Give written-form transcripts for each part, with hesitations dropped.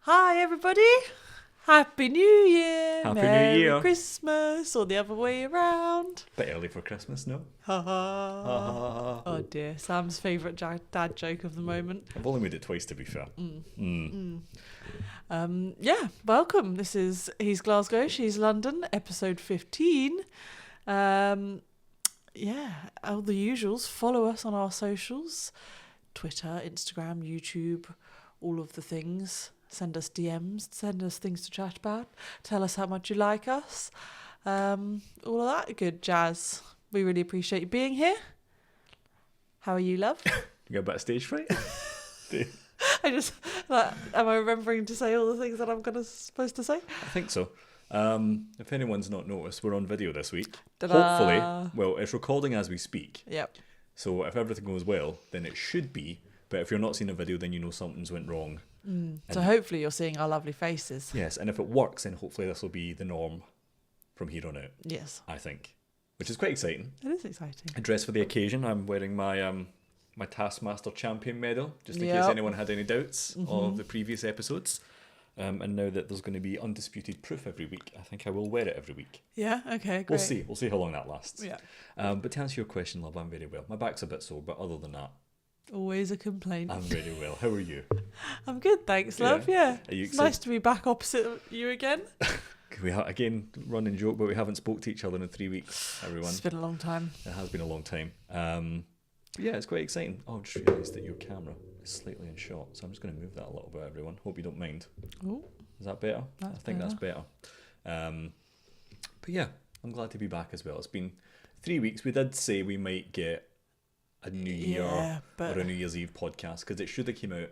Hi everybody! Happy New Year! Happy New Merry Year. Christmas, or the other way around. Bit early for Christmas, no? Ha ha. Ha, ha, ha, ha. Oh dear, Sam's favourite dad joke of the moment. I've only made it twice, to be fair. Yeah, welcome. This is He's Glasgow, She's London, episode 15. Yeah, all the usuals. Follow us on our socials. Twitter, Instagram, YouTube, all of the things. Send us DMs, send us things to chat about. Tell us how much you like us. All of that good jazz. We really appreciate you being here. How are you, love? You got a bit of stage fright? Am I remembering to say all the things that I'm supposed to say? I think so. If anyone's not noticed, we're on video this week. Ta-da. Hopefully, well, it's recording as we speak. Yep. So if everything goes well, then it should be. But if you're not seeing a video, then you know something's went wrong. So hopefully you're seeing our lovely faces. Yes, and if it works, then hopefully this will be the norm from here on out. Yes. I think, which is quite exciting. It is exciting. I dressed for the occasion. I'm wearing my my Taskmaster Champion medal, just in case Yep. anyone had any doubts of the previous episodes. And now that there's going to be undisputed proof every week, I think I will wear it every week. Yeah, okay, great. We'll see. We'll see how long that lasts. Yeah. But to answer your question, love, I'm very well. My back's a bit sore, but other than that, Always a complaint. I'm very well. How are you? I'm good, thanks, love. Yeah. Are you It's excited? nice to be back opposite you again. We again running joke, but we haven't spoke to each other in 3 weeks. Everyone, It's been a long time. it has been a long time. But yeah, it's quite exciting. Oh, I just realised that your camera is slightly in shot, so I'm just going to move that a little bit. Everyone, hope you don't mind. Oh, Is that better? That's I think that's better. But yeah, I'm glad to be back as well. It's been 3 weeks. We did say we might get a New Year yeah, but or a New Year's Eve podcast because it should have came out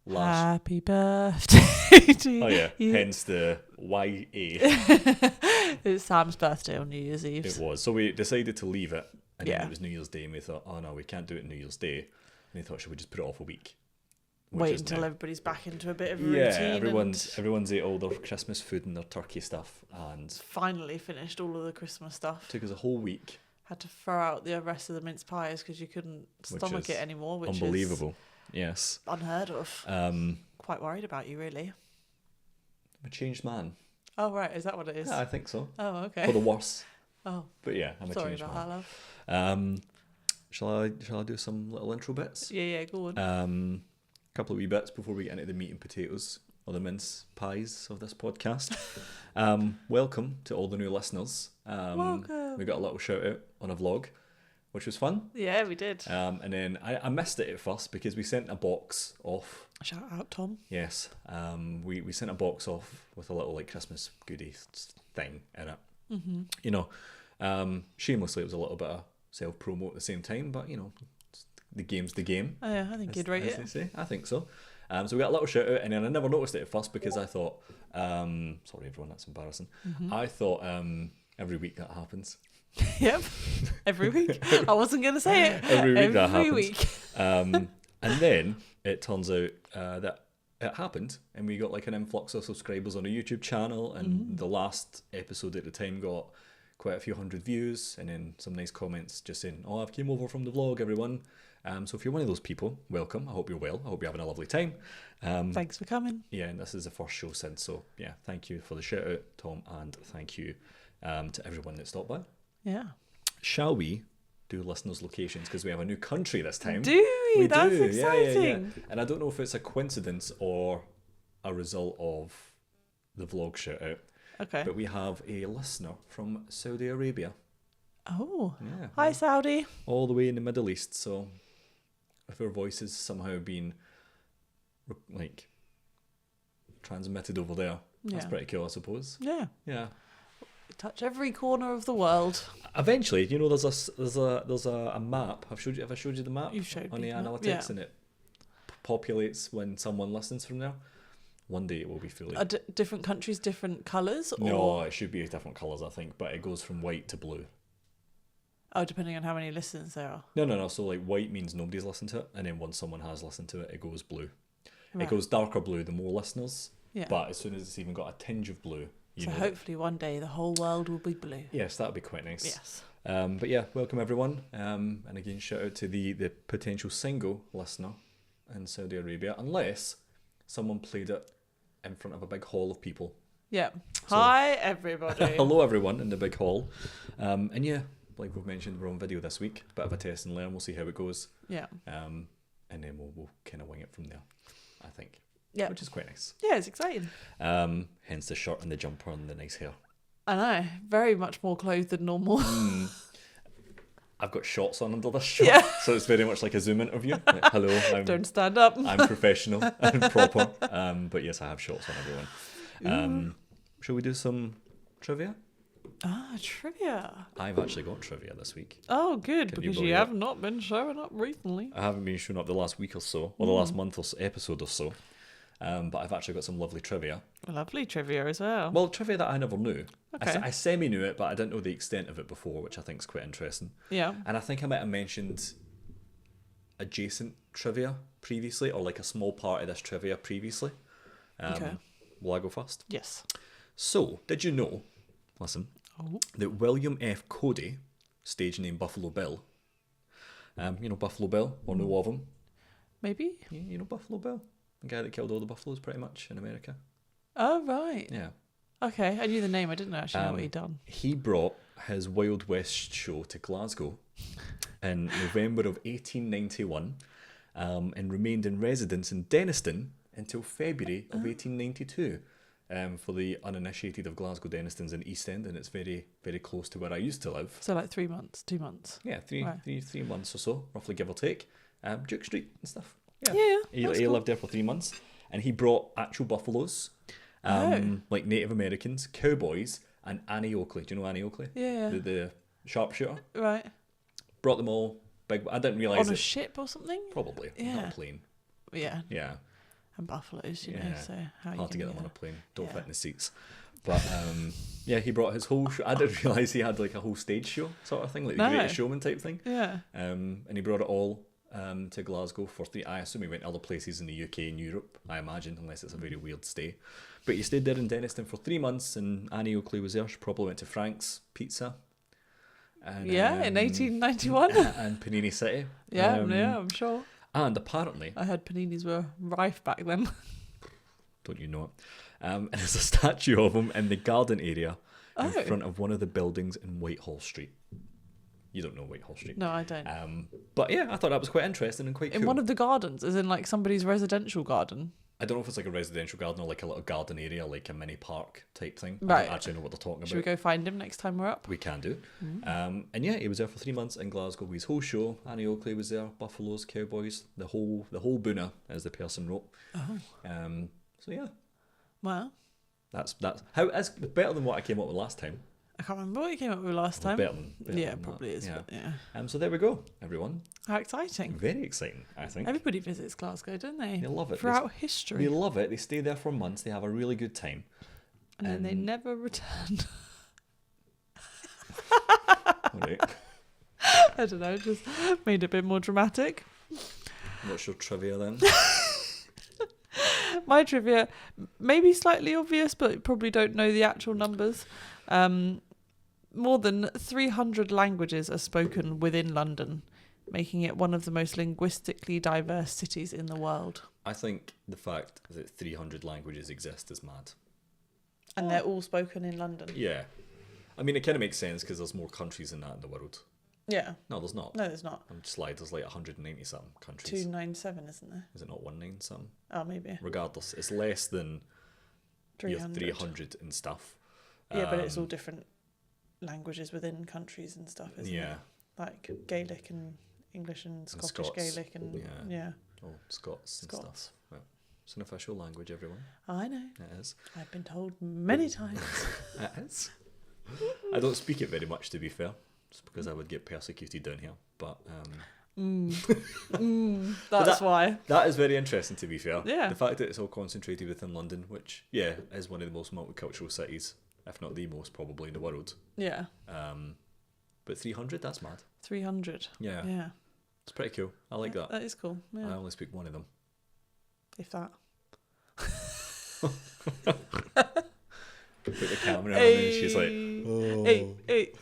last. happy birthday to Oh yeah, you. hence the YA. It's Sam's birthday on New Year's Eve. It was. So we decided to leave it, and then Yeah. it was New Year's Day, and we thought, oh no, we can't do it New Year's Day. And they thought, should we just put it off a week? Which Wait is until now. everybody's back into a bit of a Yeah, routine. everyone's ate all their Christmas food and their turkey stuff, and Finally finished all of the Christmas stuff. took us a whole week. Had to throw out the rest of the mince pies because you couldn't stomach is it anymore, which Unbelievable. Yes. is unheard of. Quite worried about you, really. I'm a changed man. Oh, right. Is that what it is? Yeah, I think so. Oh, okay. For the worse. Oh, But yeah, I'm a sorry changed about man. that, love. Shall I do some little intro bits? Yeah, go on. Couple of wee bits before we get into the meat and potatoes or the mince pies of this podcast. Welcome to all the new listeners. Welcome. We got a little shout out on a vlog, which was fun. Yeah, we did. And then I missed it at first because we sent a box off. Shout out, Tom. Yes, we sent a box off with a little like Christmas goodies thing in it. Mm-hmm. You know, shamelessly, it was a little bit of self promo at the same time, but you know, the game's the game. Oh, yeah, I think you'd rate as it. they say. I think so. So we got a little shout out, and then I never noticed it at first because I thought, sorry everyone, that's embarrassing. Mm-hmm. I thought every week that happens. Yep. Every week. I wasn't going to say it. Every week that happens. week. And then it turns out that it happened, and we got like an influx of subscribers on a YouTube channel, and the last episode at the time got quite a few hundred views, and then some nice comments just saying, oh, I've came over from the vlog, everyone. So if you're one of those people, welcome. I hope you're well. I hope you're having a lovely time. Thanks for coming. Yeah, and this is the first show since, so yeah, thank you for the shout out, Tom, and thank you to everyone that stopped by. Yeah. Shall we do listeners' locations, because we have a new country this time? Do we? That's do. exciting. Yeah. And I don't know if it's a coincidence or a result of the vlog shout out, Okay. but we have a listener from Saudi Arabia. Oh. Yeah. Hi, Saudi. All the way in the Middle East, so if our voices somehow been like transmitted over there, that's Yeah. pretty cool, I suppose. Yeah. Yeah. Touch every corner of the world. Eventually, you know, there's a map. Have I showed you the map? You showed on me the the map, analytics, yeah. and it populates when someone listens from there. One day it will be fully. Are different countries different colours? Or... No, it should be different colours, I think, but it goes from white to blue. Oh, depending on how many listens there are. No. So like white means nobody's listened to it, and then once someone has listened to it, it goes blue. Right. It goes darker blue the more listeners. Yeah. But as soon as it's even got a tinge of blue, you So know. hopefully one day the whole world will be blue. Yes, that would be quite nice. Yes. But yeah, welcome everyone. And again, shout out to the potential single listener in Saudi Arabia, unless someone played it in front of a big hall of people. Yeah. So- Hi, everybody. Hello, everyone, in the big hall. And yeah, like we've mentioned, we're on video this week. Bit of a test and learn. We'll see how it goes. Yeah. And then we'll kind of wing it from there, I think. Yeah. Which is quite nice. Yeah, it's exciting. Hence the shirt and the jumper and the nice hair. I know. Very much more clothes than normal. I've got shots on under this shirt, Yeah. so it's very much like a Zoom interview. Like, hello, Don't stand up. I'm professional and proper. But yes, I have shots on everyone. Shall we do some trivia? Trivia. I've actually got trivia this week. Oh, good, Can you because believe you it? have not been showing up recently. I haven't been showing up the last week or so, or the last month or so, episode or so. But I've actually got some lovely trivia. Lovely trivia as well. Well, trivia that I never knew. Okay. I semi-knew it, but I didn't know the extent of it before, which I think is quite interesting. Yeah. And I think I might have mentioned adjacent trivia previously, or like a small part of this trivia previously. Okay. Will I go first? Yes. So, did you know, listen, that William F. Cody, stage name Buffalo Bill, you know Buffalo Bill, or know of him? Maybe? You know Buffalo Bill? The guy that killed all the buffaloes pretty much in America? Oh, right. Yeah. Okay, I knew the name. I didn't actually know what he'd done. He brought his Wild West show to Glasgow in November of 1891 and remained in residence in Denniston until February of 1892. For the uninitiated of Glasgow, Denniston's in East End, and it's very, very close to where I used to live. So like 3 months, 2 months. Yeah, three months or so, roughly give or take. Duke Street and stuff. Yeah, He that's cool. lived there for 3 months, and he brought actual buffaloes, like Native Americans, cowboys, and Annie Oakley. Do you know Annie Oakley? Yeah. The sharpshooter. Right. Brought them all. Big. I didn't realise On a it. ship or something? Probably. Not Yeah. a plane. Yeah. Yeah. And buffaloes, you know, Yeah. so how you Hard to can get them on a plane. Don't Yeah. fit in the seats. But yeah, he brought his whole show. I didn't realise he had like a whole stage show sort of thing, like the No. Greatest Showman type thing. Yeah. And he brought it all to Glasgow for 3. I assume he went to other places in the UK and Europe, I imagine, unless it's a very weird stay. But he stayed there in Denniston for 3 months, and Annie Oakley was there. She probably went to Frank's Pizza. And, Yeah, in 1891. and Panini City. Yeah, I'm sure. And apparently, I heard paninis were rife back then. don't you know it? And there's a statue of him in the garden area in Oh. front of one of the buildings in Whitehall Street. You don't know Whitehall Street. No, I don't. But yeah, I thought that was quite interesting and quite cool. In one of the gardens, as in like somebody's residential garden. I don't know if it's like a residential garden or like a little garden area, like a mini park type thing. I Right. don't actually know what they're talking Should we about. go find him next time we're up? We can do. And yeah, he was there for 3 months in Glasgow with his whole show. Annie Oakley was there, Buffaloes, Cowboys, the whole boona, as the person wrote. Oh. So yeah, Well, that's how it's better than what I came up with last time. I can't remember what you came up with last time. Better than Yeah, that. probably is. Yeah. But yeah. So there we go, everyone. How exciting. Very exciting, I think. Everybody visits Glasgow, don't they? They love it. Throughout history. They love it. They stay there for months. They have a really good time. And then they never return. All right. I don't know, just made it a bit more dramatic. What's your trivia then? My trivia, maybe slightly obvious, but you probably don't know the actual numbers. More than 300 languages are spoken within London, making it one of the most linguistically diverse cities in the world. I think the fact that 300 languages exist is mad. And they're all spoken in London. Yeah. I mean, it kind of makes sense because there's more countries than that in the world. Yeah. No, there's not. No, there's not. I'm just lied. There's like 190 something countries. 297, isn't there? Is it not 190 something? Oh, maybe. Regardless, it's less than 300. 300 and stuff. Yeah, but it's all different languages within countries and stuff, isn't it? Like Gaelic and English and Scottish Scots. Gaelic and yeah. Oh, Scots and Scots. stuff. Well, it's an official language, everyone. I know. It is. I've been told many times. It is. I don't speak it very much, to be fair. Just because I would get persecuted down here. But That's why. that is very interesting, to be fair. Yeah. The fact that it's all concentrated within London, which, yeah, is one of the most multicultural cities, if not the most, probably, in the world. Yeah. But 300, that's mad. 300. Yeah. Yeah. It's pretty cool. I like that. That is cool. Yeah. I only speak one of them. If that. Put the camera on and she's like, oh. Hey.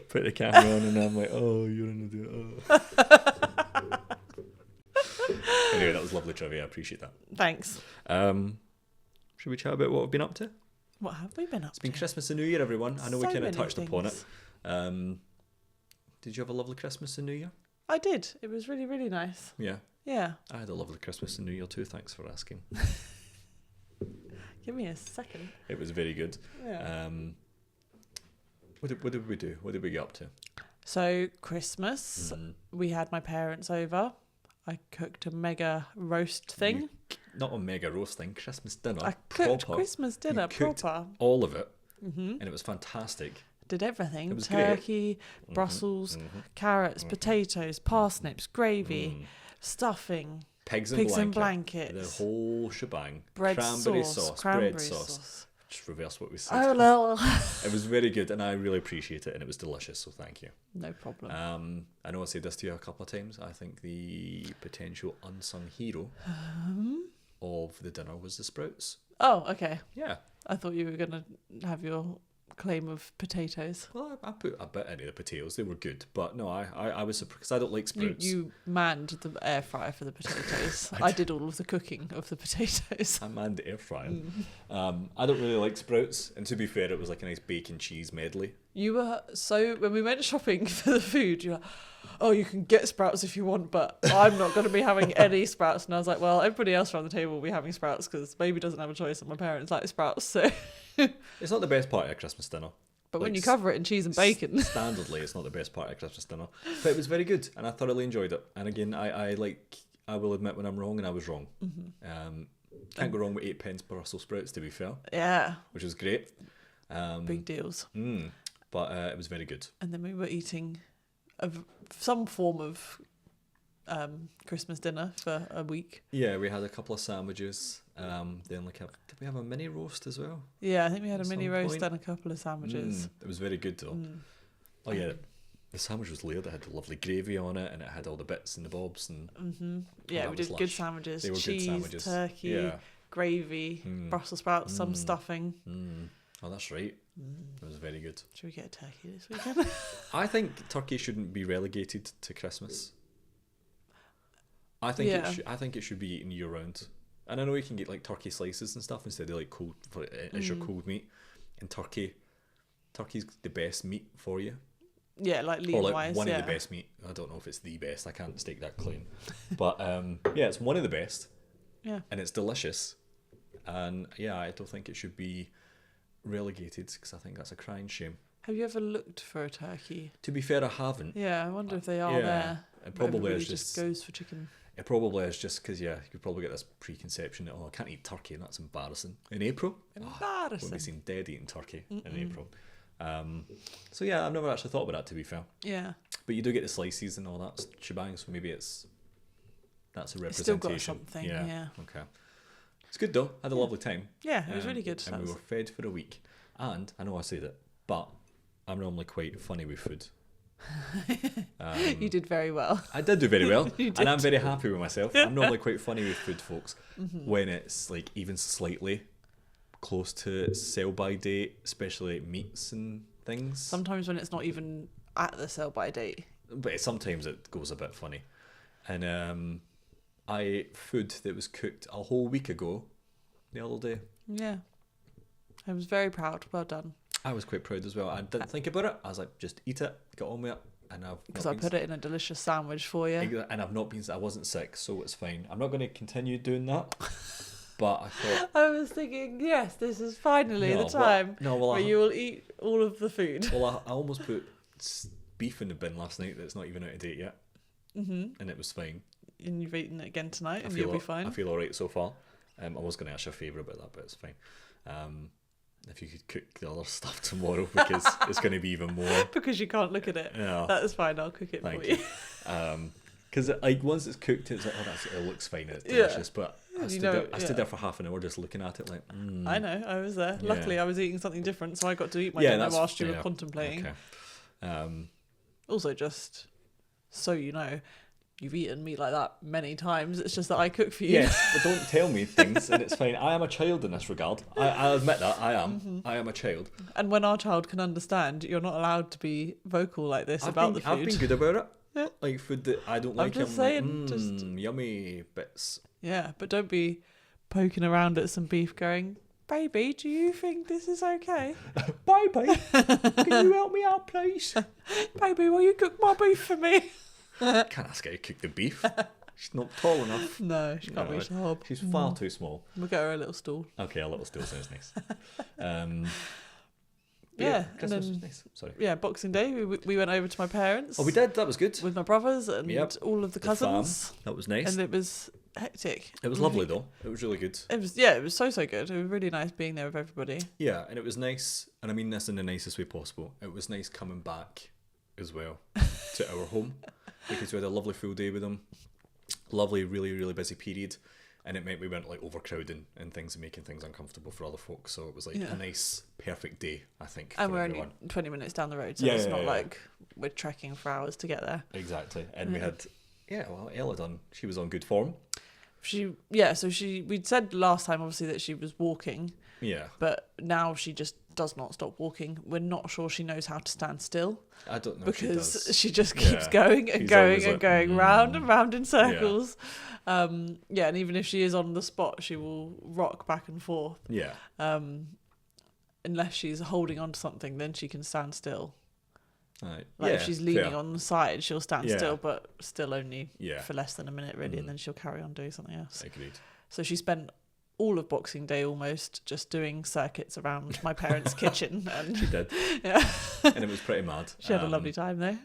Put the camera on and I'm like, oh, you're an idiot. Oh. Anyway, that was lovely trivia. I appreciate that. Thanks. Should we chat about what we've been up to? What have we been up to? It's been Christmas and New Year, everyone. I know we So kind of many touched upon it. things. Did you have a lovely Christmas and New Year? I did. It was really, really nice. Yeah. Yeah. I had a lovely Christmas and New Year too. Thanks for asking. Give me a second. It was very good. Yeah. What did we do? What did we get up to? So Christmas, we had my parents over. I cooked a mega roast thing. Not a mega roast thing. Christmas dinner. I cooked proper. Christmas dinner You cooked proper. all of it, and it was fantastic. Did everything. It was Turkey, Brussels, carrots, potatoes, parsnips, gravy, stuffing, Pigs in and blankets. The whole shebang. Bread Cranberry sauce, bread sauce. Just reverse what we said. Oh, no. It was very good, and I really appreciate it, and it was delicious, so thank you. No problem. I know I said this to you a couple of times. I think the potential unsung hero of the dinner was the sprouts. Oh, okay. Yeah. I thought you were going to have your claim of potatoes. Well, I put a bit into the potatoes. They were good, but no, I was surprised because I don't like sprouts. You manned the air fryer for the potatoes. I did all of the cooking of the potatoes. I manned the air fryer. I don't really like sprouts, and to be fair, it was like a nice bacon cheese medley. You were when we went shopping for the food, you were like, oh, you can get sprouts if you want, but I'm not going to be having any sprouts. And I was like, well, everybody else around the table will be having sprouts because baby doesn't have a choice and my parents like sprouts. So It's not the best part of a Christmas dinner. But when you cover it in cheese and bacon. Standardly, it's not the best part of Christmas dinner. But it was very good, and I thoroughly enjoyed it. And again, I will admit when I'm wrong, and I was wrong. Can't go wrong with 8 pence Brussels sprouts, to be fair. Yeah. Which was great. Big deals. But it was very good. And then we were eating some form of Christmas dinner for a week. Yeah, we had a couple of sandwiches. Then did we have a mini roast as well? Yeah, I think we had a mini roast point. and a couple of sandwiches. It was very good though. Oh yeah, the sandwich was layered. It had lovely gravy on it, and it had all the bits and the bobs. And yeah, we did good sandwiches. They were cheese, good sandwiches. Turkey, gravy, Brussels sprouts, some stuffing. Oh, that's right. It was very good. Should we get a turkey this weekend? I think turkey shouldn't be relegated to Christmas. I think it should be eaten year round. And I know you can get like turkey slices and stuff instead of like cold as your cold meat. And turkey's the best meat for you. Yeah, like lean wise. One of the best meat. I don't know if it's the best. I can't stake that claim. But yeah, it's one of the best. Yeah. And it's delicious. And yeah, I don't think it should be relegated because I think that's a crying shame. Have you ever looked for a turkey? To be fair, I haven't. Yeah, I wonder if they are there. It probably is just goes for chicken. It probably is just because, you could probably get this preconception that, I can't eat turkey, and that's embarrassing. In April? Embarrassing. We'll be seen dead eating turkey in April. So yeah, I've never actually thought about that, to be fair. Yeah. But you do get the slices and all that shebang, so maybe that's a representation. It's still got something, yeah. Okay. It's good though. I had a lovely time. Yeah, it was really good. And we were fed for a week. And, I know I said it, but I'm normally quite funny with food. You did very well. I did do very well. You did. And I'm very happy with myself. I'm normally quite funny with food, folks, when it's like even slightly close to sell by date, especially meats and things. Sometimes when it's not even at the sell by date. But sometimes it goes a bit funny. And I ate food that was cooked a whole week ago the other day. Yeah. I was very proud. Well done. I was quite proud as well. I didn't think about it. I was like, just eat it, get on with it. And because I put it in a delicious sandwich for you. And I wasn't sick, so it's fine. I'm not going to continue doing that. But I thought... I was thinking, yes, this is finally the time where you will eat all of the food. Well, I almost put beef in the bin last night that's not even out of date yet. And it was fine. And you've eaten it again tonight, and you'll be fine. I feel alright so far. I was going to ask you a favour about that, but it's fine. If you could cook the other stuff tomorrow, because it's going to be even more. Because you can't look at it. Yeah. That is fine, I'll cook it for you. Because like once it's cooked, it's like, it looks fine, it's delicious. But I stood there for half an hour just looking at it like, I know, I was there. Yeah. Luckily, I was eating something different, so I got to eat my dinner whilst you were contemplating. Okay. Also, just so you know, you've eaten meat like that many times. It's just that I cook for you. Yes, but don't tell me things, and it's fine. I am a child in this regard. I admit that. I am. I am a child. And when our child can understand, you're not allowed to be vocal like this about the food. I've been good about it. Yeah. Like food that I don't like. I'm just saying, just yummy bits. Yeah, but don't be poking around at some beef going, baby, do you think this is okay? Baby, can you help me out, please? Baby, will you cook my beef for me? Can't ask her to cook the beef. She's not tall enough. No, she can't reach the hob. She's far too small. We'll get her a little stool. Okay, a little stool sounds nice. Yeah, Christmas and was then, nice. Sorry. yeah, Boxing Day, we went over to my parents. Oh, we did. That was good. With my brothers and all of the cousins. That was nice. And it was hectic. It was lovely though. It was really good. It was so good. It was really nice being there with everybody. Yeah, and it was nice, and I mean this in the nicest way possible. It was nice coming back as well to our home because we had a lovely full day with them. Lovely, really, really busy period. And it meant we weren't like overcrowding and things and making things uncomfortable for other folks. So it was like a nice, perfect day, I think. And for we're everyone. only 20 minutes down the road, so it's not like we're trekking for hours to get there. Exactly. And we had, Ella she was on good form. We'd said last time obviously that she was walking. Yeah. But now she just does not stop walking. We're not sure she knows how to stand still. I don't know because she just keeps going and going and going round and round in circles. And even if she is on the spot, she will rock back and forth. Yeah. Unless she's holding on to something, then she can stand still. Right. Like if she's leaning on the side, she'll stand still, but still only for less than a minute really, and then she'll carry on doing something else. Agreed. So she spent all of Boxing Day almost just doing circuits around my parents' kitchen. And she did. Yeah. And it was pretty mad. She had a lovely time though.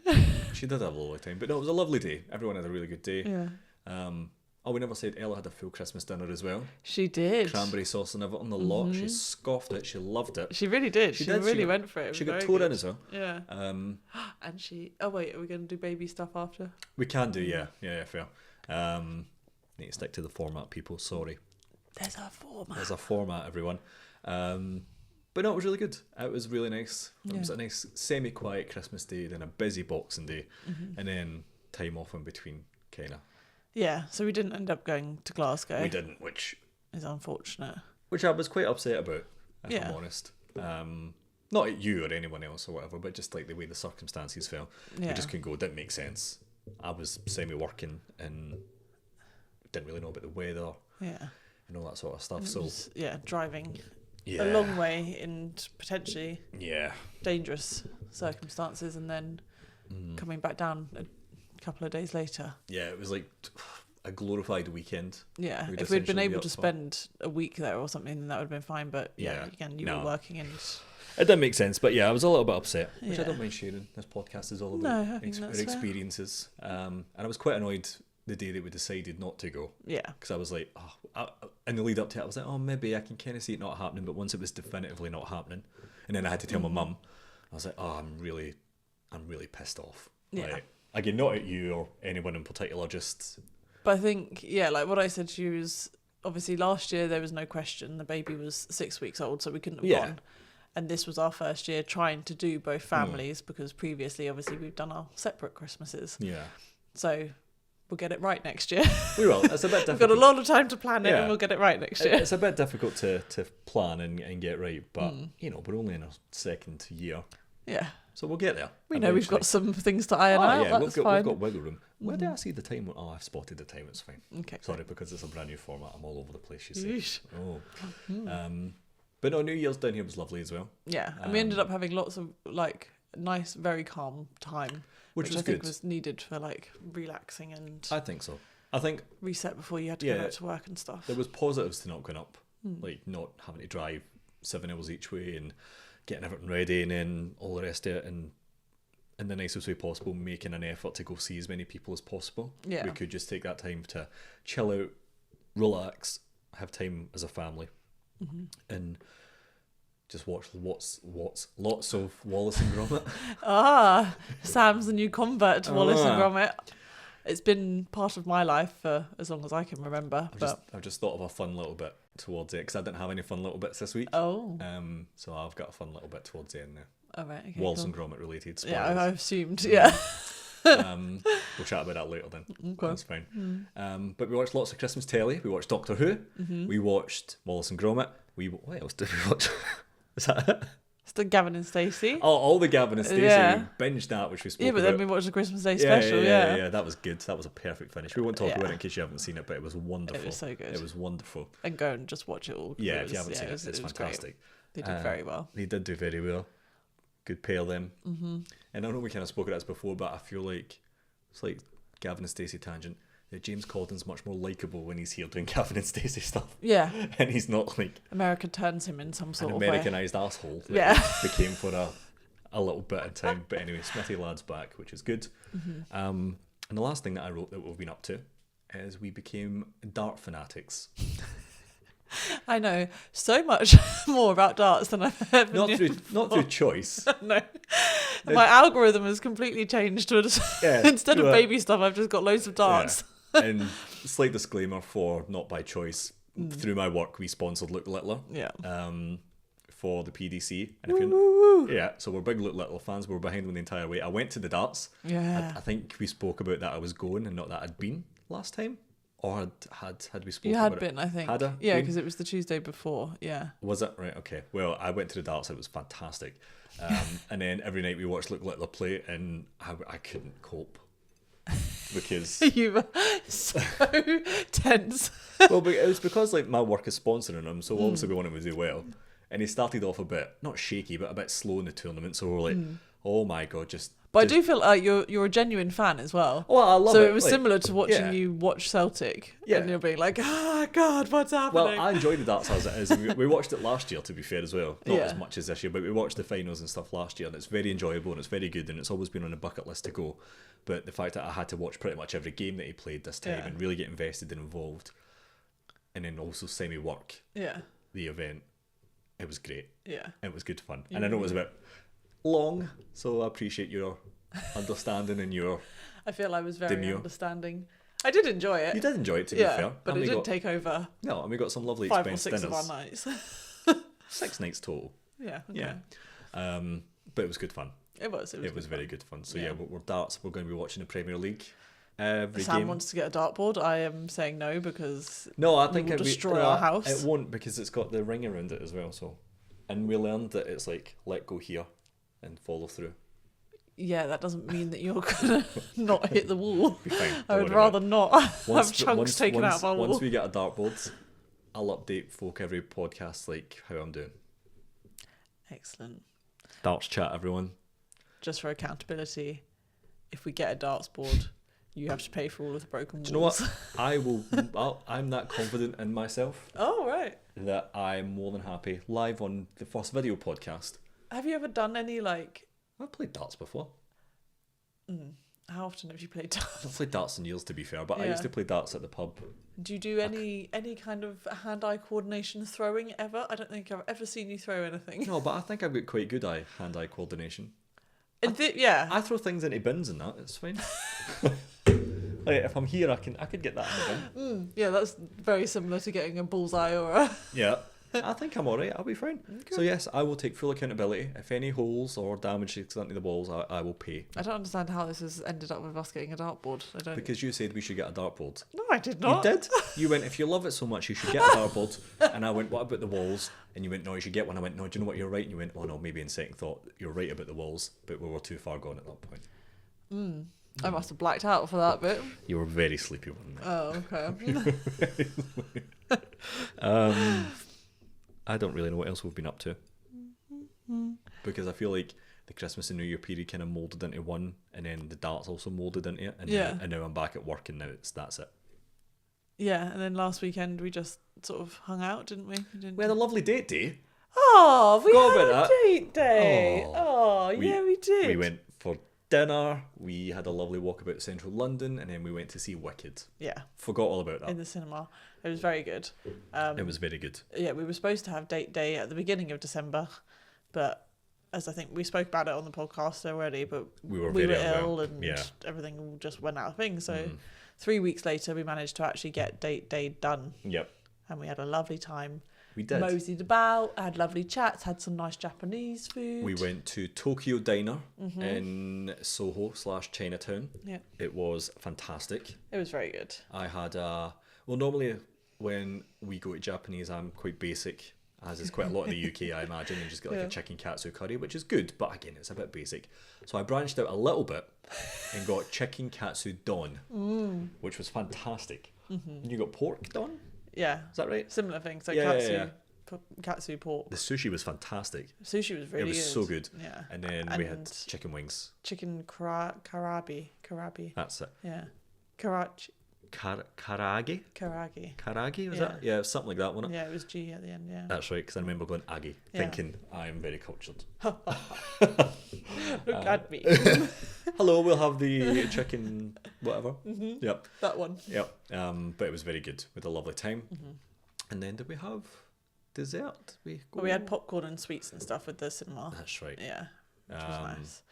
She did have a lovely time. But no, it was a lovely day. Everyone had a really good day. Yeah. We never said Ella had a full Christmas dinner as well. She did. Cranberry sauce and everything on the lot. She scoffed it. She loved it. She really did. She really went for it. She got tore in as well. Yeah. And she... Oh, wait. Are we going to do baby stuff after? We can do, yeah. Yeah, fair. Need to stick to the format, people. Sorry. There's a format, everyone. But no, it was really good. It was really nice. It was a nice semi-quiet Christmas day, then a busy Boxing Day, and then time off in between, kind of. Yeah, so we didn't end up going to Glasgow. We didn't, which is unfortunate. Which I was quite upset about, if I'm honest. Not at you or anyone else or whatever, but just like the way the circumstances fell. We just couldn't go. It didn't make sense. I was semi-working and didn't really know about the weather. Yeah. And all that sort of stuff. So driving a long way in potentially dangerous circumstances, and then coming back down a couple of days later. Yeah, it was like a glorified weekend. Yeah, if we'd been able to spend a week there or something, then that would have been fine. But again, you were working and... It didn't make sense, but I was a little bit upset, which I don't mind sharing. This podcast is all about our experiences. And I was quite annoyed the day that we decided not to go. Yeah. Because I was like, in the lead up to it, I was like, maybe I can kind of see it not happening. But once it was definitively not happening, and then I had to tell my mum, I was like, I'm really pissed off. Yeah. Like, again, not at you or anyone in particular, just... But I think, like what I said to you is, obviously last year there was no question. The baby was 6 weeks old, so we couldn't have gone. And this was our first year trying to do both families, because previously, obviously, we've done our separate Christmases. Yeah. So... we'll get it right next year. We will. It's a bit difficult. We've got a lot of time to plan it, and we'll get it right next year. It's a bit difficult to plan and get right, but we're only in our second year. Yeah. So we'll get there. We know we've got some things to iron out. Yeah, we've got wiggle room. Where did I see the time? Oh, I've spotted the time. It's fine. Okay. Sorry, because it's a brand new format. I'm all over the place. You see. Oh. But no, New Year's down here was lovely as well. Yeah, and we ended up having lots of nice, very calm time. Which was I think was needed for relaxing and... I think so. I think... reset before you had to go back to work and stuff. There was positives to not going up. Like not having to drive 7 hours each way and getting everything ready and then all the rest of it, and in the nicest way possible, making an effort to go see as many people as possible. Yeah. We could just take that time to chill out, relax, have time as a family, and... just watch lots of Wallace and Gromit. Sam's the new convert to Wallace and Gromit. It's been part of my life for as long as I can remember. I've just thought of a fun little bit towards it, because I didn't have any fun little bits this week. Oh. So I've got a fun little bit towards the end there. All right. Okay, Wallace and Gromit related. Spoilers. Yeah, I assumed. Yeah. We'll chat about that later then. Okay. That's fine. But we watched lots of Christmas telly. We watched Doctor Who. We watched Wallace and Gromit. What else did we watch? Is that it? It's the Gavin and Stacey. Oh, all the Gavin and Stacey. Yeah. We binged that, which we spoke Yeah, but about. then we watched the Christmas Day special. Yeah. That was good. That was a perfect finish. We won't talk about it in case you haven't seen it, but it was wonderful. It was so good. It was wonderful. And go and just watch it all. Yeah, if you haven't seen it, it's fantastic. Great. They did very well. They did do very well. Good pair of them. Mm-hmm. And I know we kind of spoke about this before, but I feel like it's like Gavin and Stacey tangent. That James Corden's much more likable when he's here doing Gavin and Stacey stuff. Yeah. And he's not like America turns him in some sort an of way. Americanized asshole that he became for a little bit of time. But anyway, Smithy Lad's back, which is good. Mm-hmm. And the last thing that I wrote that we've been up to is we became dart fanatics. I know so much more about darts than I've ever knew. Not through choice. No. My algorithm has completely changed to instead of baby stuff, I've just got loads of darts. Yeah. And slight disclaimer for not by choice. Through my work, we sponsored Luke Littler. Yeah. For the PDC. And if you're, so we're big Luke Littler fans. We were behind them the entire way. I went to the darts. Yeah. I think we spoke about that I was going and not that I'd been last time. Or had we spoken You had about been, it? I think. Had I? Yeah, because it was the Tuesday before. Yeah. Was it? Right, okay. Well, I went to the darts. It was fantastic. And then every night we watched Luke Littler play and I couldn't cope. Because you were so tense. well, but it was because like my work is sponsoring him, so obviously we want him to do well. And he started off a bit not shaky, but a bit slow in the tournament. So we're like, oh my god, But I do feel like you're a genuine fan as well. Well, I love it. it. So it was similar to watching you watch Celtic. Yeah. And you're being like, God, what's happening? Well, I enjoy the darts as it is. We watched it last year, to be fair, as well. Not as much as this year, but we watched the finals and stuff last year, and it's very enjoyable and it's very good, and it's always been on a bucket list to go. But the fact that I had to watch pretty much every game that he played this time and really get invested and involved, and then also semi-work the event, it was great. Yeah. It was good fun. And I know it was a bit long, so I appreciate your understanding and your I feel I was very demure. Understanding. I did enjoy it. You did enjoy it, to be fair. But it didn't take over. No, and we got some lovely 5 or expensive 6 dinners. of our nights. 6 nights total. Yeah. Okay. Yeah. But it was good fun. It was. It was very good fun. So we're darts. We're going to be watching the Premier League. Every Sam game. wants to get a dartboard. I am saying no because I think it will destroy our house. It won't because it's got the ring around it as well. So, and we learned that it's like let go here and follow through. Yeah, that doesn't mean that you're gonna not hit the wall. Be fine. I would rather not have chunks taken out of our wall. Once we get a dartboard, I'll update folk every podcast like how I'm doing. Excellent. Darts chat, everyone. Just for accountability, if we get a darts board, you have to pay for all of the broken walls. Do you know what? I will. I'm that confident in myself. Oh right. That I'm more than happy live on the first video podcast. Have you ever done any like? I've played darts before. How often have you played darts? I've played darts in years, to be fair, but I used to play darts at the pub. Do you do any kind of hand-eye coordination throwing ever? I don't think I've ever seen you throw anything. No, but I think I've got quite good hand-eye coordination. I throw things into bins and that. It's fine. Like if I'm here, I could get that in the bin. Yeah, that's very similar to getting a bullseye or a. Yeah. I think I'm alright. I'll be fine. Okay. So yes, I will take full accountability. If any holes or damage is done to the balls, I will pay. I don't understand how this has ended up with us getting a dartboard. I don't. Because you said we should get a dartboard. No, I did not. You did. You went, if you love it so much, you should get a dartboard. And I went, what about the walls? And you went, no, you should get one. I went, no, do you know what? You're right. And you went, oh no, maybe in second thought, you're right about the walls, but we were too far gone at that point. I must have blacked out for that bit. You were very sleepy one night. Oh, okay. I don't really know what else we've been up to. Because I feel like the Christmas and New Year period kind of moulded into one, and then the darts also moulded into it. And now I'm back at work, and now that's it. Yeah, and then last weekend we just sort of hung out, didn't we? We had a lovely date day. Oh, we Forgot had about a date day. Oh, yeah, we did. We went for dinner, we had a lovely walk about central London, and then we went to see Wicked. Yeah. Forgot all about that. In the cinema. It was very good. It was very good. Yeah, we were supposed to have date day at the beginning of December, but as I think we spoke about it on the podcast already, but we were ill and everything just went out of thing. So 3 weeks later, we managed to actually get date day done. Yep. And we had a lovely time. We did. Moseyed about, had lovely chats, had some nice Japanese food. We went to Tokyo Diner in Soho/Chinatown. Yeah. It was fantastic. It was very good. I had normally when we go to Japanese, I'm quite basic. as is quite a lot in the UK, I imagine, and just get like a chicken katsu curry, which is good, but again, it's a bit basic. So I branched out a little bit and got chicken katsu don, which was fantastic. And you got pork don? Yeah. Is that right? Similar things, like katsu pork. The sushi was fantastic. Sushi was really good. It was so good. Yeah. And then we had chicken wings. Chicken karabi. That's it. Yeah. Karage. Karagi? Karagi, was that? Yeah, something like that, wasn't it? Yeah, it was G at the end, yeah. That's right, because I remember going Aggie, thinking, I am very cultured. Look at me. Hello, we'll have the chicken whatever. Mm-hmm. Yep. That one. Yep. But it was very good. We had a lovely time. Mm-hmm. And then did we have dessert? We had popcorn and sweets and stuff with the cinema. That's right. Yeah, which was nice.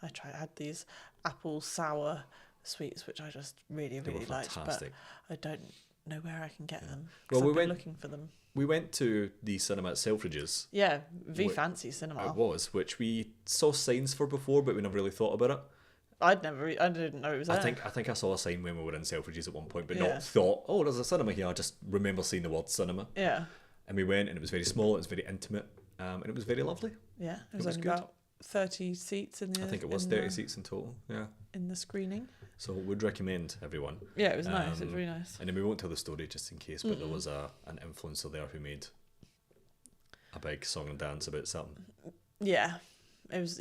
I had these apple sour sweets, which I just really liked, but I don't know where I can get them. Well, I've been looking for them. We went to the cinema at Selfridges. Yeah, fancy cinema. It was, which we saw signs for before, but we never really thought about it. I didn't know it was there. I think I saw a sign when we were in Selfridges at one point, but not thought, oh, there's a cinema here. I just remember seeing the word cinema. Yeah. And we went, and it was very small, it was very intimate, and it was very lovely. Yeah, it was only good. About 30 seats in the... I think it was 30 seats in total, yeah. In the screening. So would recommend everyone. Yeah, it was nice. It was really nice. And then we won't tell the story just in case, but there was an influencer there who made a big song and dance about something. Yeah. It was,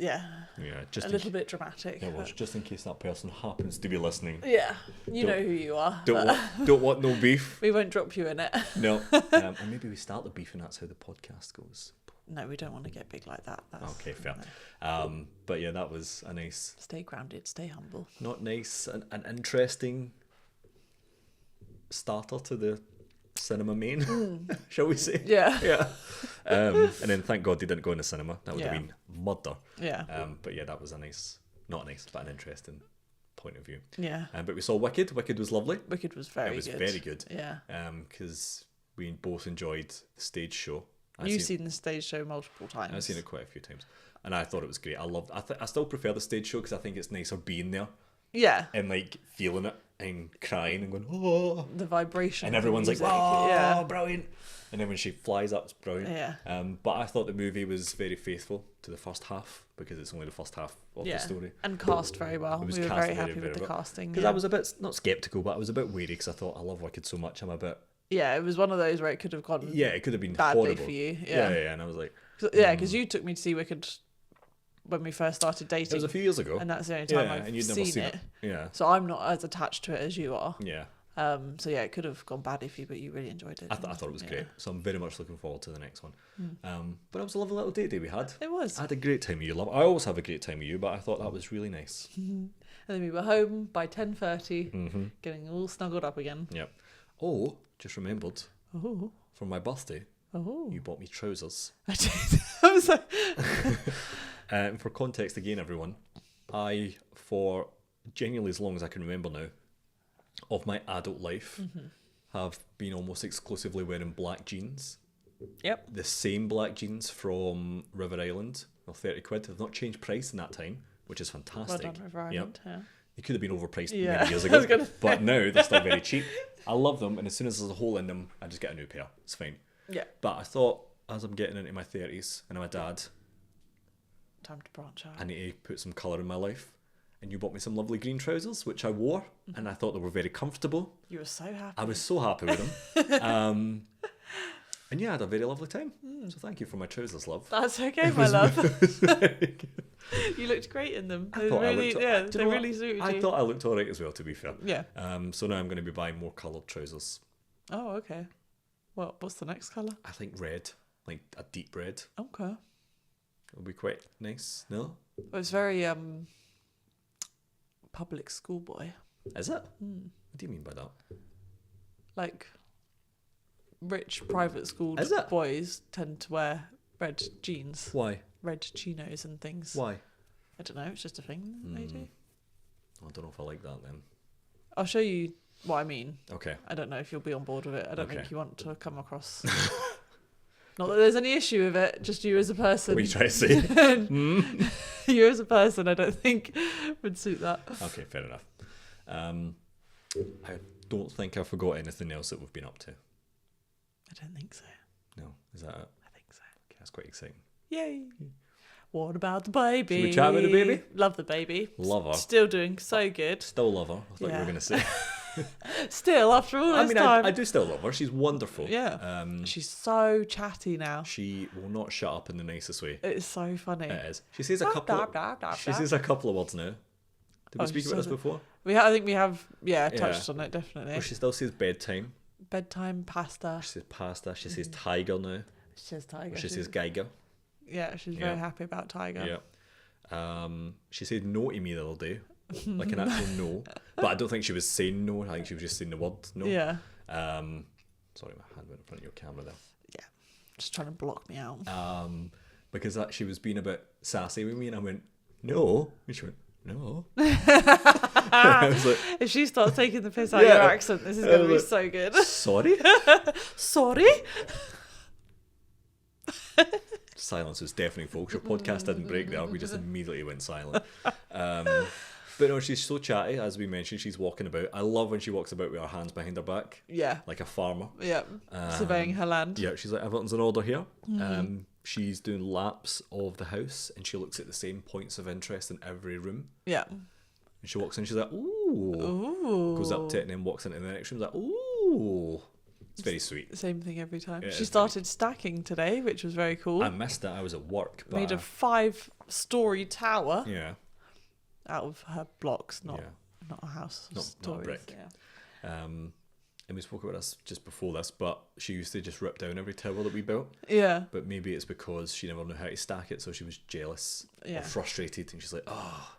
just a little bit dramatic. It was, just in case that person happens to be listening. Yeah, you know who you are. Don't want no beef. We won't drop you in it. No. And maybe we start the beef and that's how the podcast goes. No, we don't want to get big like that. Okay, fair. No. But yeah, that was a nice... Stay grounded, stay humble. Not nice, an interesting starter to the cinema main, shall we say? Yeah. Yeah. And then thank God they didn't go in the cinema. That would have been murder. Yeah. But yeah, that was not nice, but an interesting point of view. Yeah. But we saw Wicked. Wicked was lovely. Wicked was very good. It was very good. Yeah. Because we both enjoyed the stage show. You've seen the stage show multiple times. I've seen it quite a few times. And I thought it was great. I still prefer the stage show because I think it's nicer being there. Yeah. And like feeling it and crying and going, oh. The vibration. And everyone's like, oh, brilliant. And then when she flies up, it's brilliant. Yeah. But I thought the movie was very faithful to the first half because it's only the first half of the story. And cast very well. We were very happy with the casting. Because I was a bit, not sceptical, but I was a bit weary because I thought I love Wicked so much. I'm a bit... Yeah, it was one of those where it could have gone. Yeah, it could have been badly horrible for you. Yeah, and I was like, because you took me to see Wicked when we first started dating. It was a few years ago, and that's the only time I've seen it. Yeah, so I'm not as attached to it as you are. Yeah. So yeah, it could have gone badly for you, but you really enjoyed it. I thought it was great, so I'm very much looking forward to the next one. But it was a lovely little date we had. It was. I had a great time with you, love. I always have a great time with you, but I thought that was really nice. And then we were home by 10:30, getting all snuggled up again. Yep. Oh, just remembered. Oh. For my birthday, you bought me trousers. I did. I was like... And for context again, everyone, I, for genuinely as long as I can remember now, of my adult life, have been almost exclusively wearing black jeans. Yep. The same black jeans from River Island, or 30 quid. They've not changed price in that time, which is fantastic. Well done, River Island. Yeah. They could have been overpriced many years ago, but now they're still very cheap. I love them, and as soon as there's a hole in them, I just get a new pair. It's fine. Yeah. But I thought, as I'm getting into my 30s, and I'm a dad, time to branch out. I need to put some colour in my life. And you bought me some lovely green trousers, which I wore, and I thought they were very comfortable. You were so happy. I was so happy with them. And yeah, I had a very lovely time. So thank you for my trousers, love. That's okay, my love. You looked great in them. They really suited you. I thought I looked alright as well, to be fair. Yeah. So now I'm going to be buying more coloured trousers. Oh, okay. Well, what's the next colour? I think red, like a deep red. Okay. It'll be quite nice, no? Well, it's very public schoolboy. Is it? What do you mean by that? Like, rich private school boys tend to wear red jeans. Why? Red chinos and things. Why? I don't know, it's just a thing they do. I don't know if I like that then. I'll show you what I mean. Okay. I don't know if you'll be on board with it. I don't think you want to come across... Not that there's any issue with it, just you as a person. What are you trying to say? You as a person, I don't think would suit that. Okay, fair enough. I don't think I forgot anything else that we've been up to. I don't think so. No, is that it? I think That's quite exciting. Yay. What about the baby? Should we chat about the baby? Love the baby. Love her. Still doing so good. Still love her. I thought you were going to say. Still, after all this time. I do still love her. She's wonderful. Yeah. She's so chatty now. She will not shut up in the nicest way. It's so funny. It is. She says a couple. She says a couple of words now. Did we speak about this before? I think we have. Touched on it definitely. Well, she still says bedtime. Bedtime, pasta. She says pasta. She says tiger now. She says tiger. She says Geiger. Yeah, she's very happy about tiger. Yeah. She said no to me the other day. Like an actual no. But I don't think she was saying no. I think she was just saying the word no. Yeah. Sorry, my hand went in front of your camera there. Yeah. Just trying to block me out. Because she was being a bit sassy with me and I went, no. And she went, no. I was like, if she starts taking the piss out of your accent, this is going to be so good. Sorry? Sorry? Silence was deafening, folks. Your podcast didn't break there. We just immediately went silent. But no, she's so chatty, as we mentioned. She's walking about. I love when she walks about with her hands behind her back. Yeah. Like a farmer. Yeah. Surveying her land. Yeah, she's like, everything's in order here. She's doing laps of the house and she looks at the same points of interest in every room. Yeah. And she walks in, she's like, ooh. Goes up to it and then walks into the next room, like, ooh. It's very sweet. Same thing every time. Yeah, she started stacking today, which was very cool. I missed it. I was at work. But made a 5-story tower. Yeah. Out of her blocks, not a house. Not a brick. Yeah. And we spoke about this just before this, but she used to just rip down every tower that we built. Yeah. But maybe it's because she never knew how to stack it, so she was jealous or frustrated, and she's like, oh.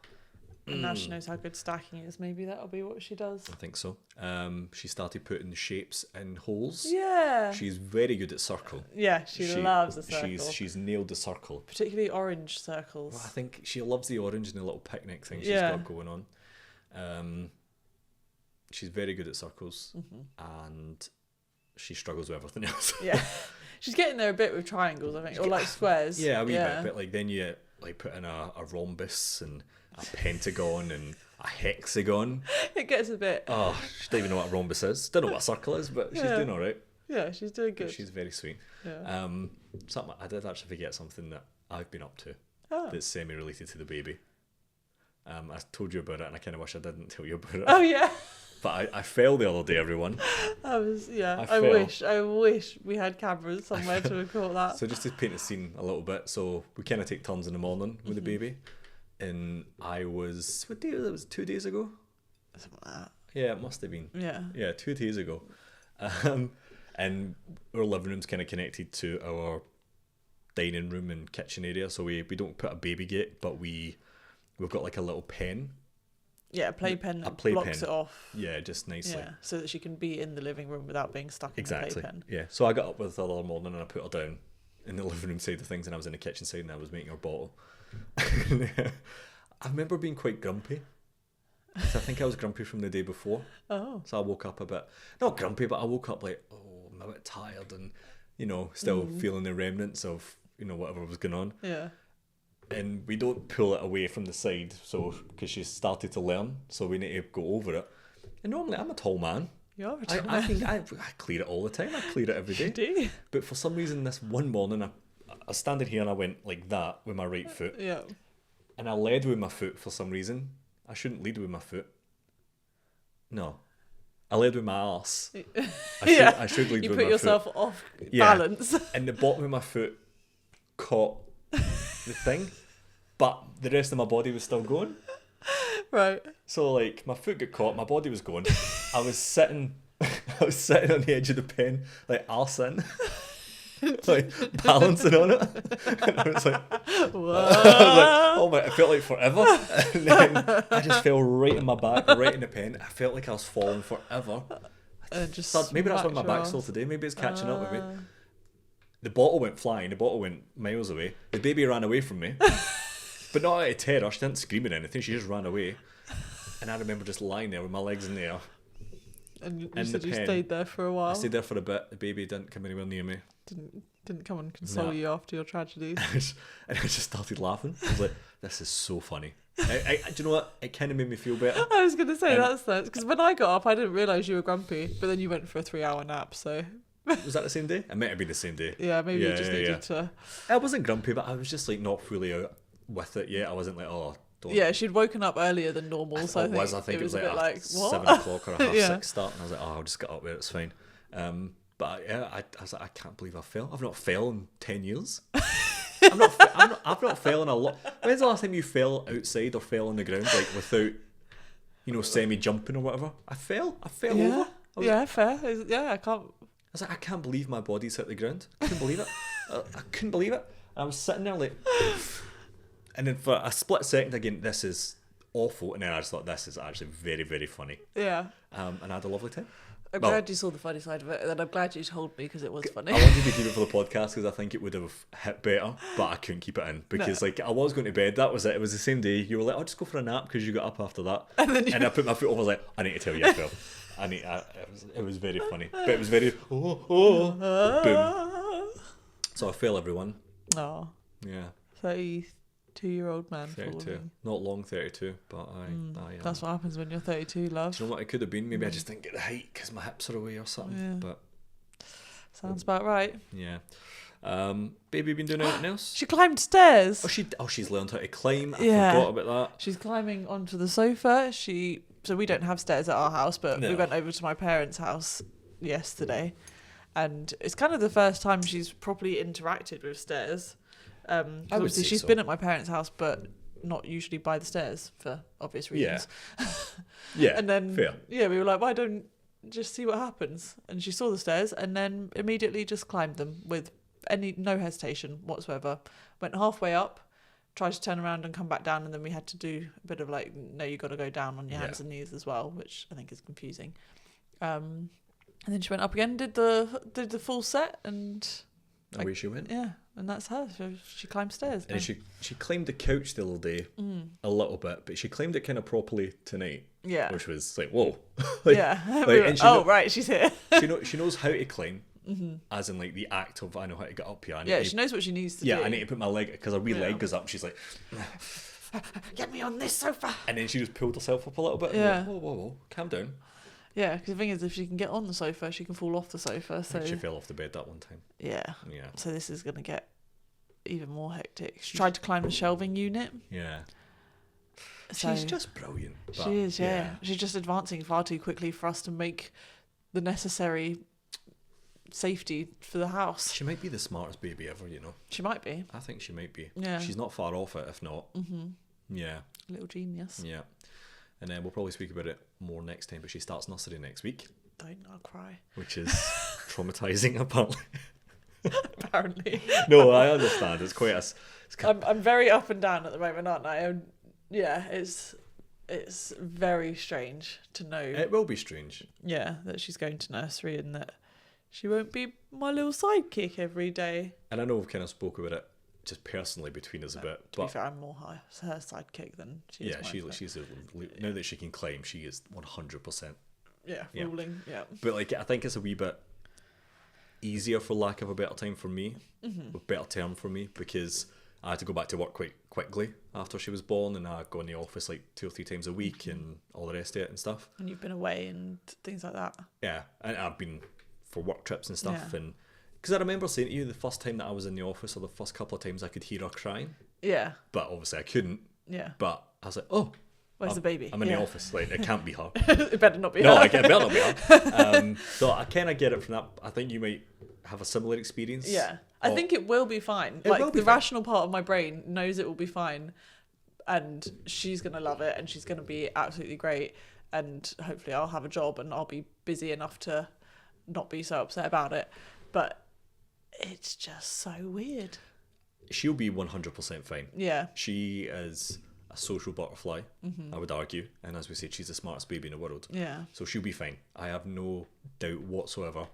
And now she knows how good stacking is. Maybe that'll be what she does. I think so. She started putting shapes in holes. Yeah. She's very good at circle. Yeah, she loves a circle. She's nailed the circle. Particularly orange circles. Well, I think she loves the orange and the little picnic thing she's got going on. She's very good at circles, and she struggles with everything else. Yeah. She's getting there a bit with triangles, I think, or like squares. Yeah, a wee bit. But like then you like put in a rhombus and a pentagon and a hexagon. It gets a bit. Oh, she don't even know what a rhombus is. Don't know what a circle is, but she's doing all right. Yeah, she's doing good. She's very sweet. Yeah. Something I did actually forget something that I've been up to that's semi-related to the baby. I told you about it, and I kind of wish I didn't tell you about it. Oh yeah. But I fell the other day, everyone. I wish we had cameras somewhere to record that. So just to paint the scene a little bit, so we kind of take turns in the morning with the baby, and I was, what day was it? It was 2 days ago. Something like that. Yeah, it must have been. Yeah. 2 days ago, and our living room's kind of connected to our dining room and kitchen area, so we don't put a baby gate, but we've got like a little pen. Yeah, a playpen that blocks it off. Yeah, just nicely. Yeah, so that she can be in the living room without being stuck in the playpen. Yeah, so I got up with her the other morning and I put her down in the living room side of things, and I was in the kitchen side and I was making her bottle. I remember being quite grumpy. So I think I was grumpy from the day before. Oh. So I woke up a bit, not grumpy, but I woke up like, oh, I'm a bit tired and, still feeling the remnants of, whatever was going on. Yeah. And we don't pull it away from the side, so because she started to learn, so we need to go over it. And normally I'm a tall man. You're a tall man. I clear it all the time. I clear it every day. Do you? But for some reason, this one morning, I was standing here and I went like that with my right foot. Yeah. And I led with my foot for some reason. I shouldn't lead with my foot. No. I led with my arse. I should lead with my foot. You put yourself off balance. And the bottom of my foot caught the thing, but the rest of my body was still going. Right. So like my foot got caught, my body was going. I was sitting on the edge of the pen, like arse in, like balancing on it. And I was like, oh my! It felt like forever. And then I just fell right in my back, right in the pen. I felt like I was falling forever. Maybe that's why my back's still today. Maybe it's catching up with me. The bottle went flying. The bottle went miles away. The baby ran away from me. But not out of terror. She didn't scream or anything. She just ran away. And I remember just lying there with my legs in the air. And you said you stayed there for a while? I stayed there for a bit. The baby didn't come anywhere near me. Didn't come and console you after your tragedies? And I just started laughing. I was like, this is so funny. Do you know what? It kind of made me feel better. I was going to say that's because when I got up, I didn't realise you were grumpy. But then you went for a 3-hour nap, so... Was that the same day? It might have been the same day. Yeah, maybe you just needed to. I wasn't grumpy, but I was just like not fully out with it yet. I wasn't like, oh, don't. Yeah, she'd woken up earlier than normal, so I think it was like a bit like, what? 7 o'clock or a half Yeah. 6 start, and I was like, oh, I'll just get up there, it's fine. But yeah, I was like, I can't believe I fell. I've not fell in 10 years. I've not fell in a lot. When's the last time you fell outside or fell on the ground, like without, semi-jumping or whatever? I fell over. Yeah, fair. Yeah, I can't. I was like, I can't believe my body's hit the ground. I couldn't believe it. I couldn't believe it. I was sitting there like, and then for a split second again, this is awful, and then I just thought this is actually very, very funny. Yeah. And I had a lovely time. I'm glad you saw the funny side of it, and then I'm glad you told me because it was funny. I wanted to keep it for the podcast because I think it would have hit better, but I couldn't keep it in because I was going to bed. That was it. It was the same day. You were like, I'll just go for a nap because you got up after that, and I put my foot over. I was like, I need to tell you I fell. It was very funny, but it was very boom. So I fell, everyone. Oh. Yeah. 32-year-old man. 32. Falling. Not long 32, but I That's what happens when you're 32, love. Do you know what it could have been? Maybe I just didn't get the height because my hips are away or something. Yeah. But sounds about right. Yeah. Baby been doing anything else? She climbed stairs. She's learned how to climb. I Yeah. forgot about that. She's climbing onto the sofa. So we don't have stairs at our house, but we went over to my parents' house yesterday, and it's kind of the first time she's properly interacted with stairs. Obviously she's been at my parents' house, but not usually by the stairs for obvious reasons. Yeah. And then fair. Yeah, we were like, why don't just see what happens? And she saw the stairs and then immediately just climbed them with no hesitation whatsoever. Went halfway up, tried to turn around and come back down, and then we had to do a bit of like, no, you got to go down on your hands and knees as well, which I think is confusing. And then she went up again, did the full set, and away she went. Yeah, and that's her. She climbed stairs. And she climbed the couch the other day a little bit, but she climbed it kind of properly tonight. Yeah, which was like, whoa. Right, she's here. she knows how to climb. As in like the act of I know how to get up here. She knows what she needs to do. Yeah, I need to put my leg because her wee leg goes up. She's like, get me on this sofa. And then she just pulled herself up a little bit. Yeah. Like, whoa, calm down. Yeah, because the thing is, if she can get on the sofa, she can fall off the sofa. So she fell off the bed that one time. Yeah. Yeah. So this is gonna get even more hectic. She tried to climb the shelving unit. Yeah. So she's just brilliant. She is, yeah. She's just advancing far too quickly for us to make the necessary safety for the house. She might be the smartest baby ever, She might be. I think she might be. Yeah. She's not far off it, if not. Yeah. Little genius. Yeah. And then we'll probably speak about it more next time, but she starts nursery next week. Don't, I'll cry. Which is traumatising, apparently. Apparently. No, I understand. It's quite I'm very up and down at the moment, aren't I? It's very strange to know. It will be strange. Yeah, that she's going to nursery and that she won't be my little sidekick every day. And I know we've kind of spoke about it just personally between us a bit. To be fair, I'm more her sidekick than she is. Yeah, she's now that she can climb, she is 100%. Yeah, ruling. Yeah. But like, I think it's a wee bit easier, for lack of a better time, for me, a better term for me, because I had to go back to work quite quickly after she was born, and I go in the office like 2 or 3 times a week and all the rest of it and stuff. And you've been away and things like that. Yeah, and I've been for work trips and stuff, and because I remember saying to you the first time that I was in the office, or the first couple of times, I could hear her crying. Yeah. But obviously I couldn't. Yeah. But I was like, oh, where's the baby? I'm in the office. Like, it can't be her. It better not be her. No, it better not be her. So I kind of get it from that. I think you might have a similar experience. Yeah. I think it will be fine. Rational part of my brain knows it will be fine, and she's going to love it, and she's going to be absolutely great, and hopefully I'll have a job and I'll be busy enough to not be so upset about it. But it's just so weird. She'll be 100% fine. Yeah. She is a social butterfly, I would argue. And as we said, she's the smartest baby in the world. Yeah. So she'll be fine. I have no doubt whatsoever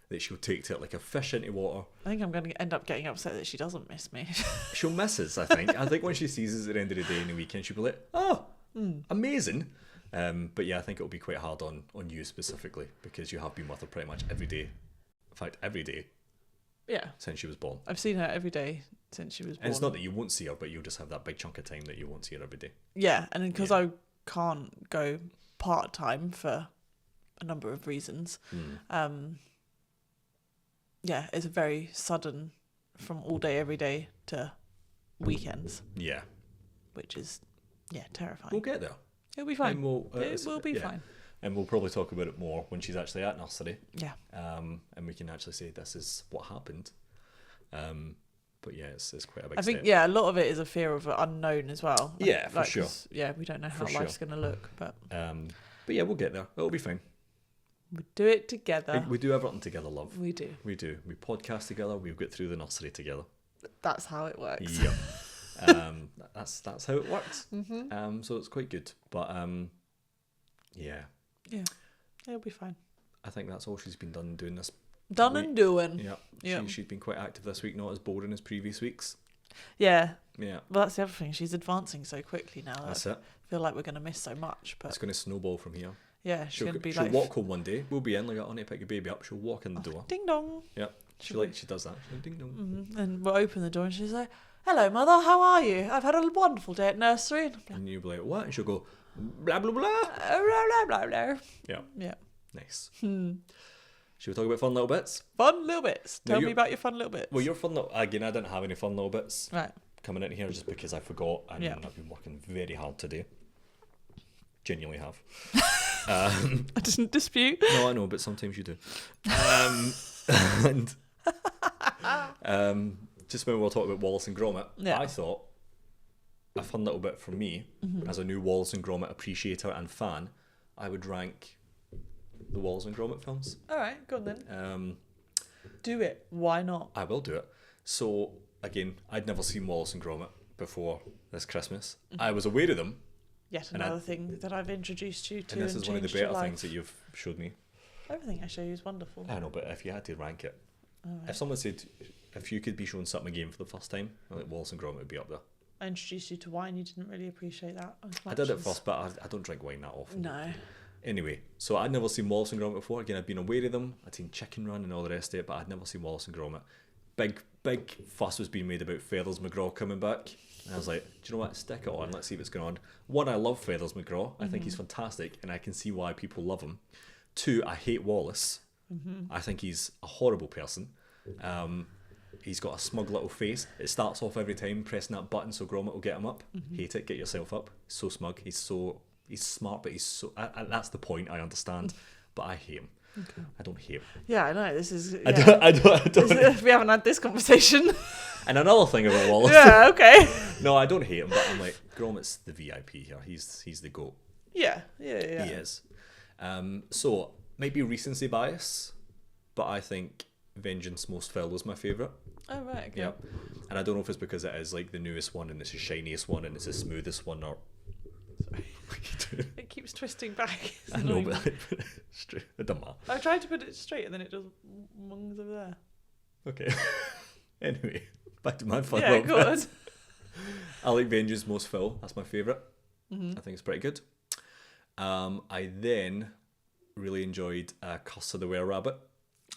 that she'll take to it like a fish into water. I think I'm going to end up getting upset that she doesn't miss me. She'll miss us, I think. I think when she sees us at the end of the day in the weekend, she'll be like, oh, amazing. But yeah, I think it'll be quite hard on you specifically, because you have been with her pretty much every day. In fact, every day. Yeah. Since she was born. I've seen her every day since she was born. And it's not that you won't see her, but you'll just have that big chunk of time that you won't see her every day. Yeah, and because I can't go part-time for a number of reasons, yeah, it's very sudden from all day, every day to weekends, Yeah. which is, terrifying. We'll get there. It'll be fine. And It will be fine. And we'll probably talk about it more when she's actually at nursery. Yeah. And we can actually say this is what happened. But yeah, it's quite a big I think, step. a lot of it is a fear of unknown as well. Yeah, for sure. 'Cause, we don't know how For life's going to look, but yeah, we'll get there. It'll be fine. we do it together. We do everything together, love. We do. We do. We podcast together. We've got through the nursery together. That's how it works. Yep. That's how it works. Mm-hmm. So it's quite good. But yeah. Yeah. It'll be fine. I think that's all she's been doing this Done week. And doing. Yeah. She's been quite active this week, not as boring as previous weeks. Yeah. Yeah. Well, that's the other thing. She's advancing so quickly now. That's it. I feel like we're going to miss so much. But It's going to snowball from here. yeah, she's going to be she'll like... walk home one day. We'll be in, like, I want to pick your baby up. She'll walk in the door. Ding dong. Yep. She does that. She'll ding dong. Mm-hmm. And we'll open the door and she's like, hello, mother, how are you? I've had a wonderful day at nursery. And you'll be like, what? And she'll go, blah, blah, blah. Blah, blah, blah, blah. Yeah. Yeah. Nice. Should we talk about fun little bits? Fun little bits. No, Tell me about your fun little bits. Well, your fun little... Again, I didn't have any fun little bits Right. coming in here just because I forgot and Yeah. I've been working very hard today. Genuinely have. I didn't dispute. No, I know, but sometimes you do. And just when we were talking about Wallace and Gromit, Yeah. I thought a fun little bit for me, as a new Wallace and Gromit appreciator and fan, I would rank the Wallace and Gromit films. All right, go on then. Um, Do it. Why not? I will do it. So, again, I'd never seen Wallace and Gromit before this Christmas. I was aware of them, Yet And another thing that I've introduced you to and this is one of the changed your better life. things that you've showed me. Everything I show you is wonderful. I know, but if you had to rank it, All right. if someone said, if you could be shown something again for the first time, I think Wallace and Gromit would be up there. I introduced you to wine. You didn't really appreciate that as I much did it as- first, but I don't drink wine that often. No. Anyway, so I'd never seen Wallace and Gromit before. Again, I'd been aware of them. I'd seen Chicken Run and all the rest of it, but I'd never seen Wallace and Gromit. Big fuss was being made about Feathers McGraw coming back. And I was like, do you know what? Stick it on. Let's see what's going on. One, I love Feathers McGraw. I think he's fantastic, and I can see why people love him. Two, I hate Wallace. I think he's a horrible person. He's got a smug little face. It starts off every time pressing that button so Gromit will get him up. Hate it. Get yourself up. He's so smug. He's smart, but he's so... that's the point, I understand. But I hate him. Okay. I don't hate him. Yeah, I know. This is... I Yeah. don't. We haven't had this conversation. And another thing about Wallace. Yeah, okay. No, I don't hate him, but I'm like, Gromit's the VIP here. He's the GOAT. Yeah. He is. So, maybe recency bias, but I think Vengeance Most Fell was my favourite. Oh, right, okay. Yep. And I don't know if it's because it is like the newest one and it's the shiniest one and it's the smoothest one or... Sorry. It keeps twisting back. It's I know, annoying. but straight, it doesn't matter. I tried to put it straight and then it just mungs over there. Okay. Anyway, back to my fun Yeah, little go on. bits. I like Vengeance Most Fell. That's my favourite. I think it's pretty good. I then really enjoyed Curse of the Were-Rabbit.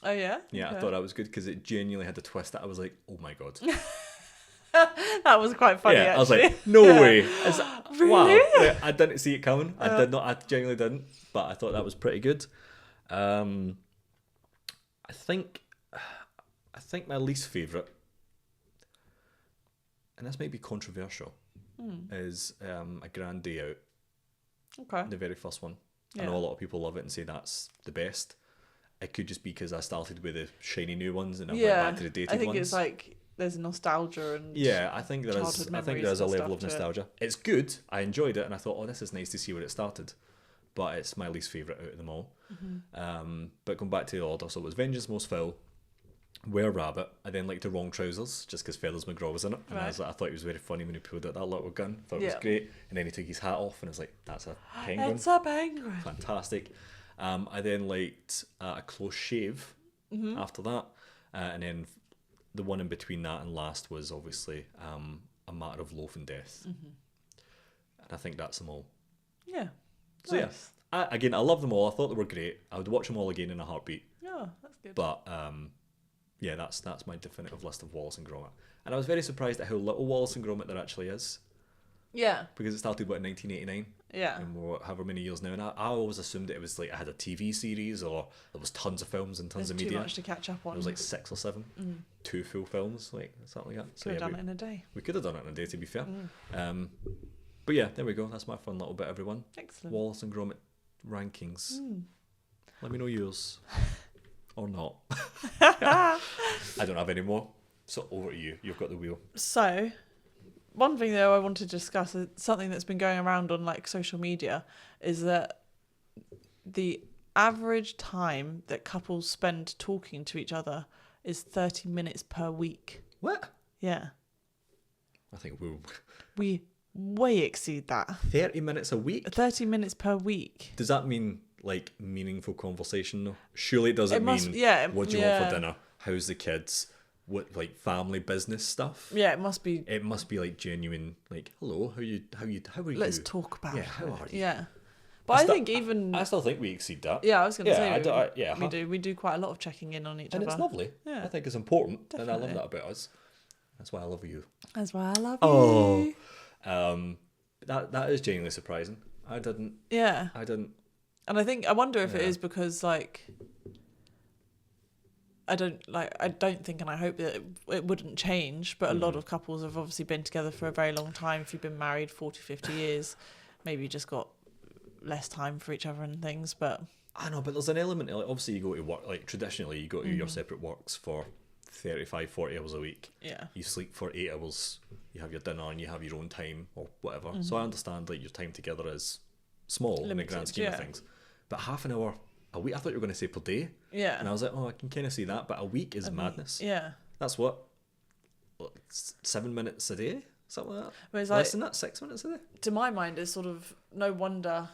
Oh, yeah? Yeah, Okay. I thought that was good because it genuinely had a twist that I was like, oh my god. That was quite funny, Yeah, actually. I was like, no way. Wow. Really? Yeah, I didn't see it coming. I genuinely didn't. But I thought that was pretty good. I think my least favourite, and this might be controversial, is A Grand Day Out, Okay. the very first one. I Yeah. know a lot of people love it and say that's the best. It could just be because I started with the shiny new ones and I went back to the dated I think ones. it's like there's nostalgia and... Yeah, I think there is. childhood I think memories there is a and level of stuff to it. nostalgia. It's good. I enjoyed it, and I thought, oh, this is nice to see where it started. But it's my least favourite out of them all. But going back to the order, so it was Vengeance Most Fell, Were-Rabbit. I then liked The Wrong Trousers, just because Feathers McGraw was in it, and I thought he was very funny when he pulled out that little gun. Thought it was great, and then he took his hat off, and I was like, that's a penguin. It's a penguin. Fantastic. I then liked A Close Shave after that, and then the one in between that and last was obviously A Matter of Loaf and Death, and I think that's them all. Yeah. So Nice. yeah, I love them all. I thought they were great. I would watch them all again in a heartbeat. Oh, that's good. But yeah, that's my definitive list of Wallace and Gromit. And I was very surprised at how little Wallace and Gromit there actually is, Yeah. because it started in 1989. Yeah. And we're however many years now, and I always assumed that it was like I had a TV series or there was tons of films and tons There's of media. too much to catch up on. It was like 6 or 7, 2 full films, like something like that. Could have done it in a day. We could have done it in a day, to be fair. But yeah, there we go. That's my fun little bit, everyone. Excellent. Wallace and Gromit rankings. Let me know yours. Or not. I don't have any more. So over to you. You've got the wheel. So, one thing though I want to discuss is something that's been going around on like social media is that the average time that couples spend talking to each other is 30 minutes per week. What? Yeah. I think We way exceed that. 30 minutes a week? 30 minutes per week. Does that mean like meaningful conversation though? Surely it doesn't mean what do you want for dinner? How's the kids? What, like family business stuff? Yeah, it must be. It must be like genuine, like, hello, how are you? Let's talk about it. How are you? Yeah. But I think even... I still think we exceed that. Yeah, I was going to say, we do. We do quite a lot of checking in on each other. And it's lovely. Yeah. I think it's important. Definitely. And I love that about us. That's why I love you. That's why I love you. Oh. That is genuinely surprising. I didn't. And I wonder if it is because like I don't think and I hope that it wouldn't change, but a lot of couples have obviously been together for a very long time. If you've been married 40, 50 years, maybe you just got less time for each other and things, but I know, but there's an element, like, obviously you go to work, like traditionally you go to your separate works for 35, 40 hours a week. Yeah. You sleep for 8 hours, you have your dinner and you have your own time or whatever. So I understand like your time together is small, limited, in the grand scheme of things. But half an hour a week, I thought you were going to say per day. Yeah. And I was like, I can kind of see that, but a week is madness. Yeah. That's what 7 minutes a day? Something like that? But it's less than that, 6 minutes a day? To my mind, it's sort of no wonder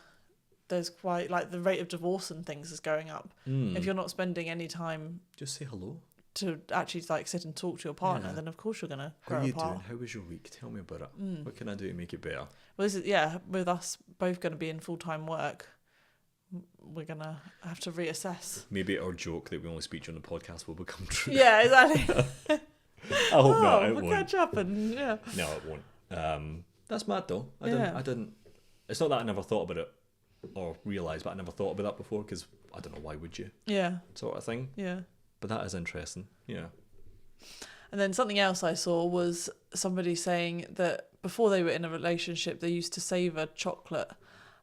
there's quite, like, the rate of divorce and things is going up. If you're not spending any time... Just say hello. To actually, like, sit and talk to your partner, then of course you're going to grow apart. How are you doing? How was your week? Tell me about it. What can I do to make it better? Well, this is, with us both going to be in full-time work, we're going to have to reassess. Maybe our joke that we only speak during the podcast will become true. Yeah, exactly. I hope not. It we'll won't. catch up and, No, it won't. That's mad, though. I didn't... It's not that I never thought about it or realised, but I never thought about that before because, I don't know, why would you? Yeah. Sort of thing. Yeah. But that is interesting. Yeah. And then something else I saw was somebody saying that before they were in a relationship, they used to savour chocolate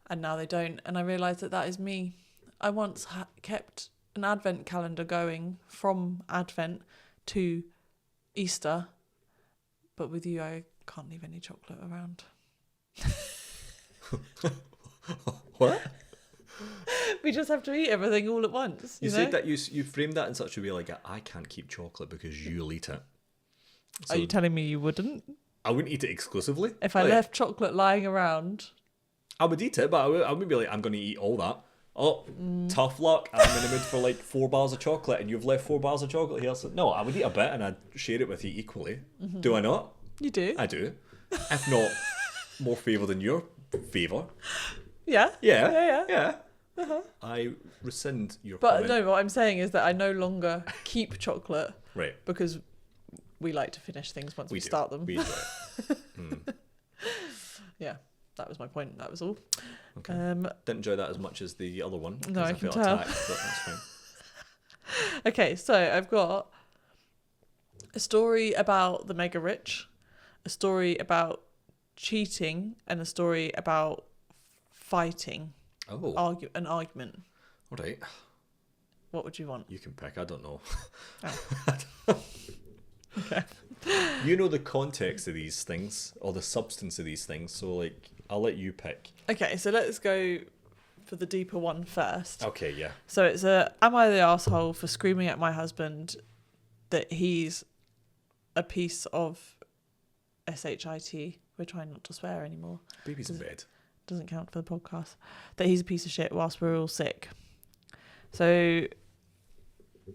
and now they don't. And I realised that is me. I once kept an advent calendar going from Advent to Easter. But with you, I can't leave any chocolate around. What? We just have to eat everything all at once. You know? said that you framed that in such a way like I can't keep chocolate because you'll eat it. So are you telling me you wouldn't? I wouldn't eat it exclusively. If I left chocolate lying around, I would eat it, but I wouldn't be like I'm going to eat all that. Oh, tough luck! I'm in the mood for like 4 bars of chocolate, and you've left 4 bars of chocolate here. So no, I would eat a bit and I'd share it with you equally. Do I not? You do. I do. If not more favour than your favour. Yeah. Yeah. Uh-huh. I rescind your comment. But no, what I'm saying is that I no longer keep chocolate. Right. Because we like to finish things once we start them. We enjoy it. Yeah, that was my point. That was all. Okay. Didn't enjoy that as much as the other one. No, I can felt tell. attacked, but that's fine. Okay, so I've got a story about the mega rich, a story about cheating, and a story about fighting. Oh. An argument. All right. What would you want? You can pick. I don't know. Oh. Okay. You know the context of these things or the substance of these things, so like I'll let you pick. Okay, so let's go for the deeper one first. Okay, yeah. So it's am I the asshole for screaming at my husband that he's a piece of shit? We're trying not to swear anymore. Baby's in bed. Doesn't count for the podcast. That he's a piece of shit whilst we're all sick. So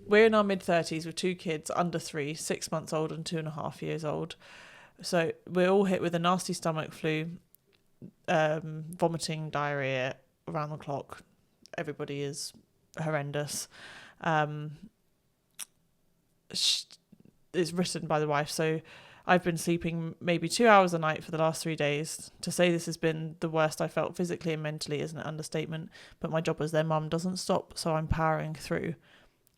we're in our mid-30s with 2 kids under 3, 6 months old and 2.5 years old. So we're all hit with a nasty stomach flu, vomiting, diarrhea around the clock. Everybody is horrendous. It's written by the wife, so I've been sleeping maybe 2 hours a night for the last 3 days. To say this has been the worst I felt physically and mentally is an understatement, but my job as their mum doesn't stop, so I'm powering through.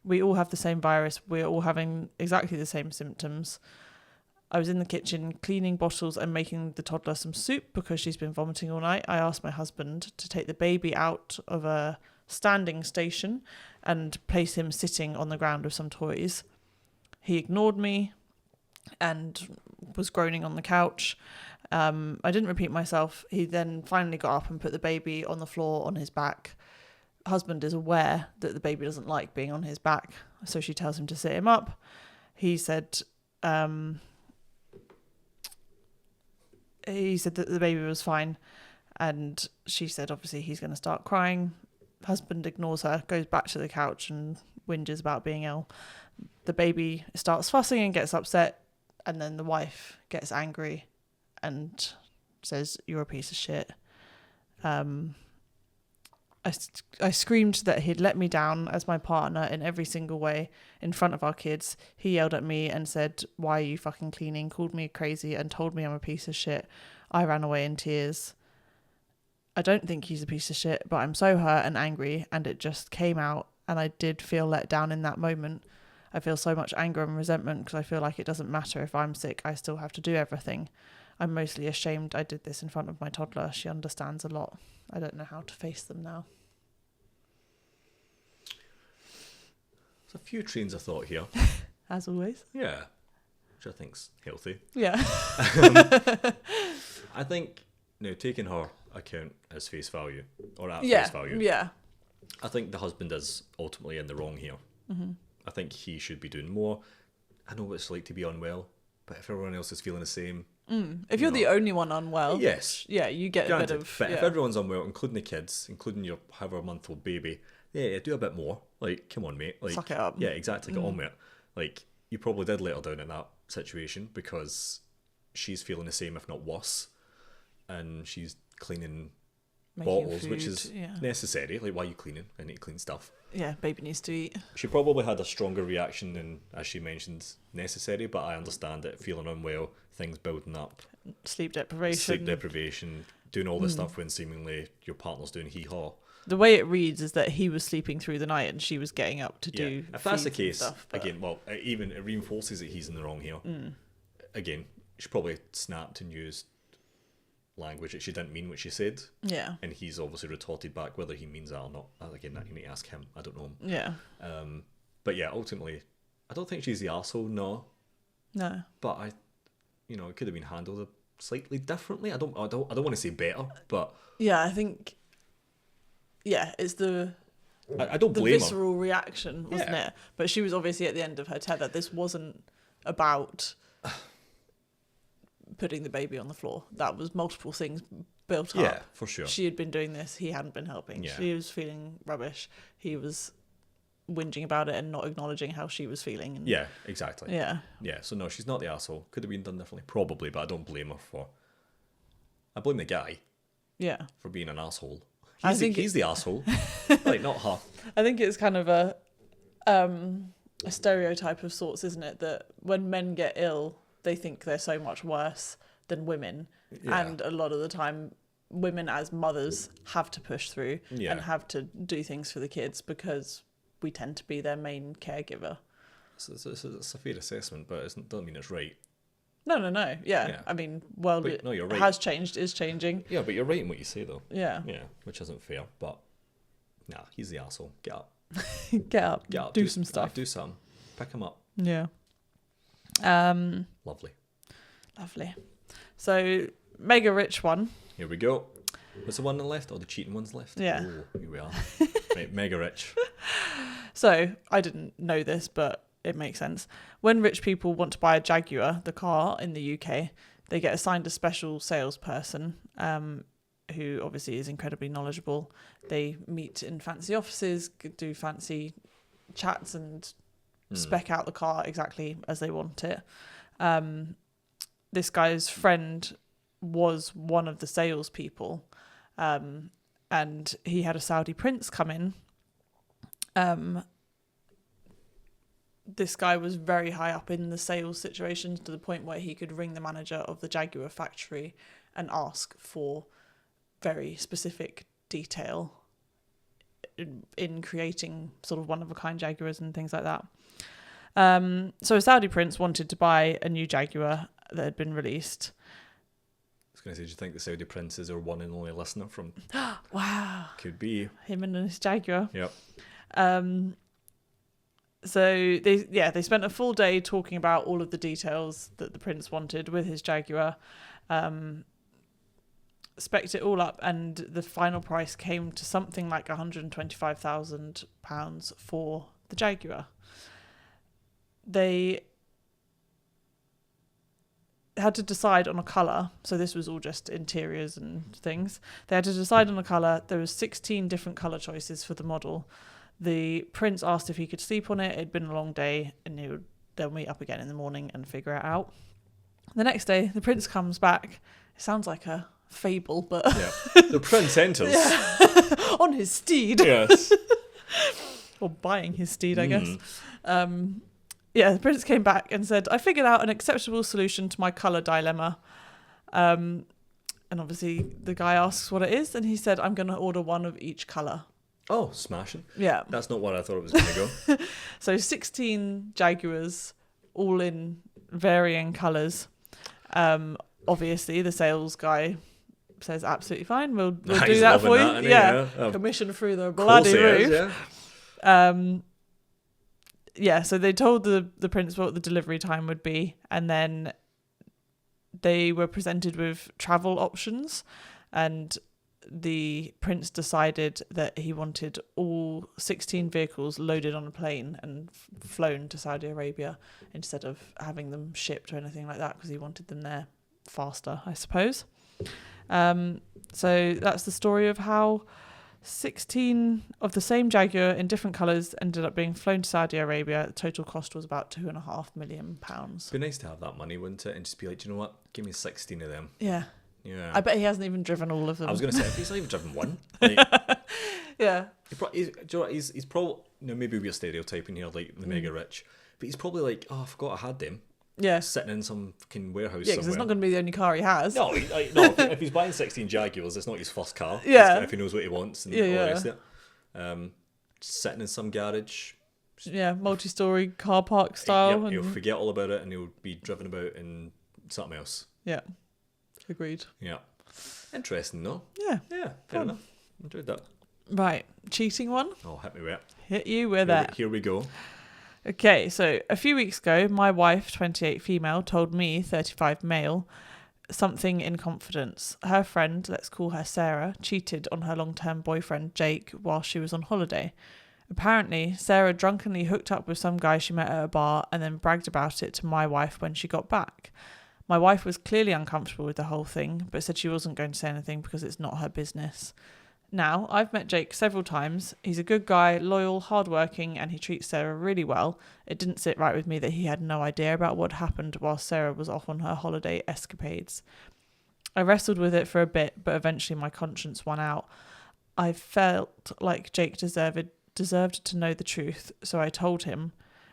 We all have the same virus. We're all having exactly the same symptoms. I was in the kitchen cleaning bottles and making the toddler some soup because she's been vomiting all night. I asked my husband to take the baby out of a standing station and place him sitting on the ground with some toys. He ignored me and was groaning on the couch. I didn't repeat myself. He then finally got up and put the baby on the floor on his back. Husband is aware that the baby doesn't like being on his back, so she tells him to sit him up. He said that the baby was fine, and she said obviously he's going to start crying. Husband ignores her, goes back to the couch and whinges about being ill. The baby starts fussing and gets upset, and then the wife gets angry and says, "You're a piece of shit." I screamed that he'd let me down as my partner in every single way in front of our kids. He yelled at me and said, "Why are you fucking cleaning?" Called me crazy and told me I'm a piece of shit. I ran away in tears. I don't think he's a piece of shit, but I'm so hurt and angry, and it just came out, and I did feel let down in that moment. I feel so much anger and resentment because I feel like it doesn't matter if I'm sick, I still have to do everything. I'm mostly ashamed I did this in front of my toddler. She understands a lot. I don't know how to face them now. There's a few trains of thought here. As always. Yeah, which I think's healthy. Yeah. I think, taking her account as face value, or at Yeah. face value, Yeah. I think the husband is ultimately in the wrong here. Mm-hmm. I think he should be doing more. I know what it's like to be unwell, but if everyone else is feeling the same... If you're the only one unwell... Yes. Yeah, you get Granted, a bit of... But if everyone's unwell, including the kids, including your however-month-old baby, yeah, do a bit more. Like, come on, mate. Like, suck it up. Yeah, exactly. Get on with it. Like, you probably did let her down in that situation because she's feeling the same, if not worse. And she's cleaning Making bottles, food, which is necessary. Like, why are you cleaning? I need to clean stuff. Yeah, baby needs to eat. She probably had a stronger reaction than, as she mentioned, necessary, but I understand it. Feeling unwell, things building up. Sleep deprivation. Doing all this stuff when seemingly your partner's doing hee-haw. The way it reads is that he was sleeping through the night and she was getting up to do If that's the case, stuff, again, well, even it reinforces that he's in the wrong here. Again, she probably snapped and used language that she didn't mean what she said. Yeah. And he's obviously retorted back whether he means that or not. Again, that you need to ask him. I don't know him. Yeah. But yeah, ultimately, I don't think she's the arsehole, no. No. But it could have been handled slightly differently. I don't want to say better, but yeah, I think it's the I don't blame her. The visceral reaction, wasn't it? But she was obviously at the end of her tether. This wasn't about putting the baby on the floor. That was multiple things built up. Yeah, for sure. She had been doing this. He hadn't been helping. Yeah. She was feeling rubbish. He was whinging about it and not acknowledging how she was feeling. And, yeah, exactly. Yeah. Yeah, so no, she's not the asshole. Could have been done differently, probably, but I don't blame her for... I blame the guy for being an asshole. He's the asshole, like, not her. I think it's kind of a stereotype of sorts, isn't it? That when men get ill, they think they're so much worse than women. Yeah. And a lot of the time, women as mothers have to push through and have to do things for the kids because we tend to be their main caregiver. It's a fair assessment, but it doesn't mean it's right. No. Yeah. I mean, world you're right. has changed, is changing. Yeah, but you're right in what you say, though. Yeah. Yeah, which isn't fair, but... Nah, he's the asshole. Get up. Get up. Do some stuff. Do something. Pick him up. Yeah. Lovely. So, mega rich one. Here we go. What's the one left? Or the cheating one's left? Yeah. Oh, here we are. Right, mega rich. So, I didn't know this, but it makes sense. When rich people want to buy a Jaguar, the car in the UK, they get assigned a special salesperson who obviously is incredibly knowledgeable. They meet in fancy offices, do fancy chats and spec out the car exactly as they want it. This guy's friend was one of the salespeople, and he had a Saudi prince come in. this guy was very high up in the sales situations to the point where he could ring the manager of the Jaguar factory and ask for very specific detail in creating sort of one-of-a-kind Jaguars and things like that. So a Saudi prince wanted to buy a new Jaguar that had been released. I was going to say, do you think the Saudi prince is our one and only listener from... Wow. Could be. Him and his Jaguar. Yep. So they spent a full day talking about all of the details that the prince wanted with his Jaguar. Spec'd it all up, and the final price came to something like £125,000 for the Jaguar. They had to decide on a colour, so this was all just interiors and things. They had to decide on a colour. There was 16 different colour choices for the model. The prince asked if he could sleep on it. It'd been a long day, and they'll meet up again in the morning and figure it out. The next day, the prince comes back. It sounds like a fable, but yeah. The prince enters on his steed. Yes. Or buying his steed, I guess. The prince came back and said, I figured out an acceptable solution to my colour dilemma. And obviously the guy asks what it is, and he said, I'm going to order one of each colour. Oh, smashing. Yeah. That's not what I thought it was going to go. So 16 Jaguars, all in varying colours. Obviously the sales guy says, absolutely fine, we'll do that for you. Commission through the bloody roof. So they told the prince what the delivery time would be, and then they were presented with travel options, and the prince decided that he wanted all 16 vehicles loaded on a plane and flown to Saudi Arabia instead of having them shipped or anything like that, because he wanted them there faster, I suppose. So that's the story of how 16 of the same Jaguar in different colours ended up being flown to Saudi Arabia. The total cost was about £2.5 million. It'd be nice to have that money, wouldn't it? And just be like, do you know what? Give me 16 of them. Yeah. Yeah. I bet he hasn't even driven all of them. I was going to say, if he's not even driven one. Like, yeah. do you know what? He's probably, maybe we're stereotyping here, like the mega rich, but he's probably like, oh, I forgot I had them. Yeah. Sitting in some fucking warehouse Yeah, because it's not going to be the only car he has. No, if he's buying 16 Jaguars, it's not his first car. Yeah. If he knows what he wants and all the rest of it. Sitting in some garage. Yeah, multi-storey car park style. Yep, he'll forget all about it and he'll be driven about in something else. Yeah. Agreed. Yeah. Interesting, though. Yeah. Yeah, fair enough. Enjoyed that. Right. Cheating one? Oh, hit me with it. Hit you with it. Here we go. Okay, so a few weeks ago, my wife, 28 female, told me, 35 male, something in confidence. Her friend, let's call her Sarah, cheated on her long-term boyfriend, Jake, while she was on holiday. Apparently, Sarah drunkenly hooked up with some guy she met at a bar and then bragged about it to my wife when she got back. My wife was clearly uncomfortable with the whole thing, but said she wasn't going to say anything because it's not her business. Now, I've met Jake several times. He's a good guy, loyal, hardworking, and he treats Sarah really well. It didn't sit right with me that he had no idea about what happened while Sarah was off on her holiday escapades. I wrestled with it for a bit, but eventually my conscience won out. I felt like Jake deserved to know the truth, so I told him.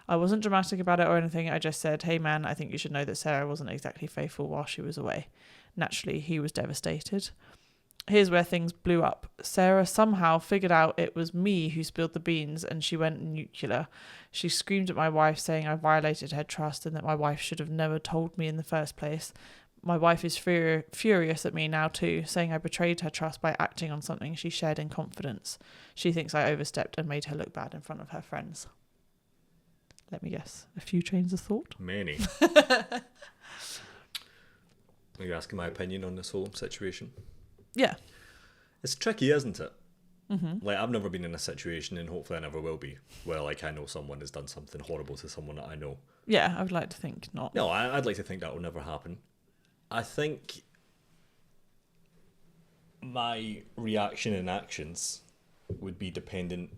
I wasn't dramatic about it or anything. I just said, hey man, I think you should know that Sarah wasn't exactly faithful while she was away. Naturally, he was devastated. Here's where things blew up. Sarah somehow figured out it was me who spilled the beans, and she went nuclear. She screamed at my wife, saying I violated her trust and that my wife should have never told me in the first place. My wife is furious at me now too, saying I betrayed her trust by acting on something she shared in confidence. She thinks I overstepped and made her look bad in front of her friends. Let me guess, a few trains of thought? Many. Are you asking my opinion on this whole situation? Yeah. It's tricky, isn't it? Mm-hmm. Like, I've never been in a situation, and hopefully I never will be, where, like, I know someone has done something horrible to someone that I know. Yeah, I would like to think not. No, I'd like to think that will never happen. I think my reaction and actions would be dependent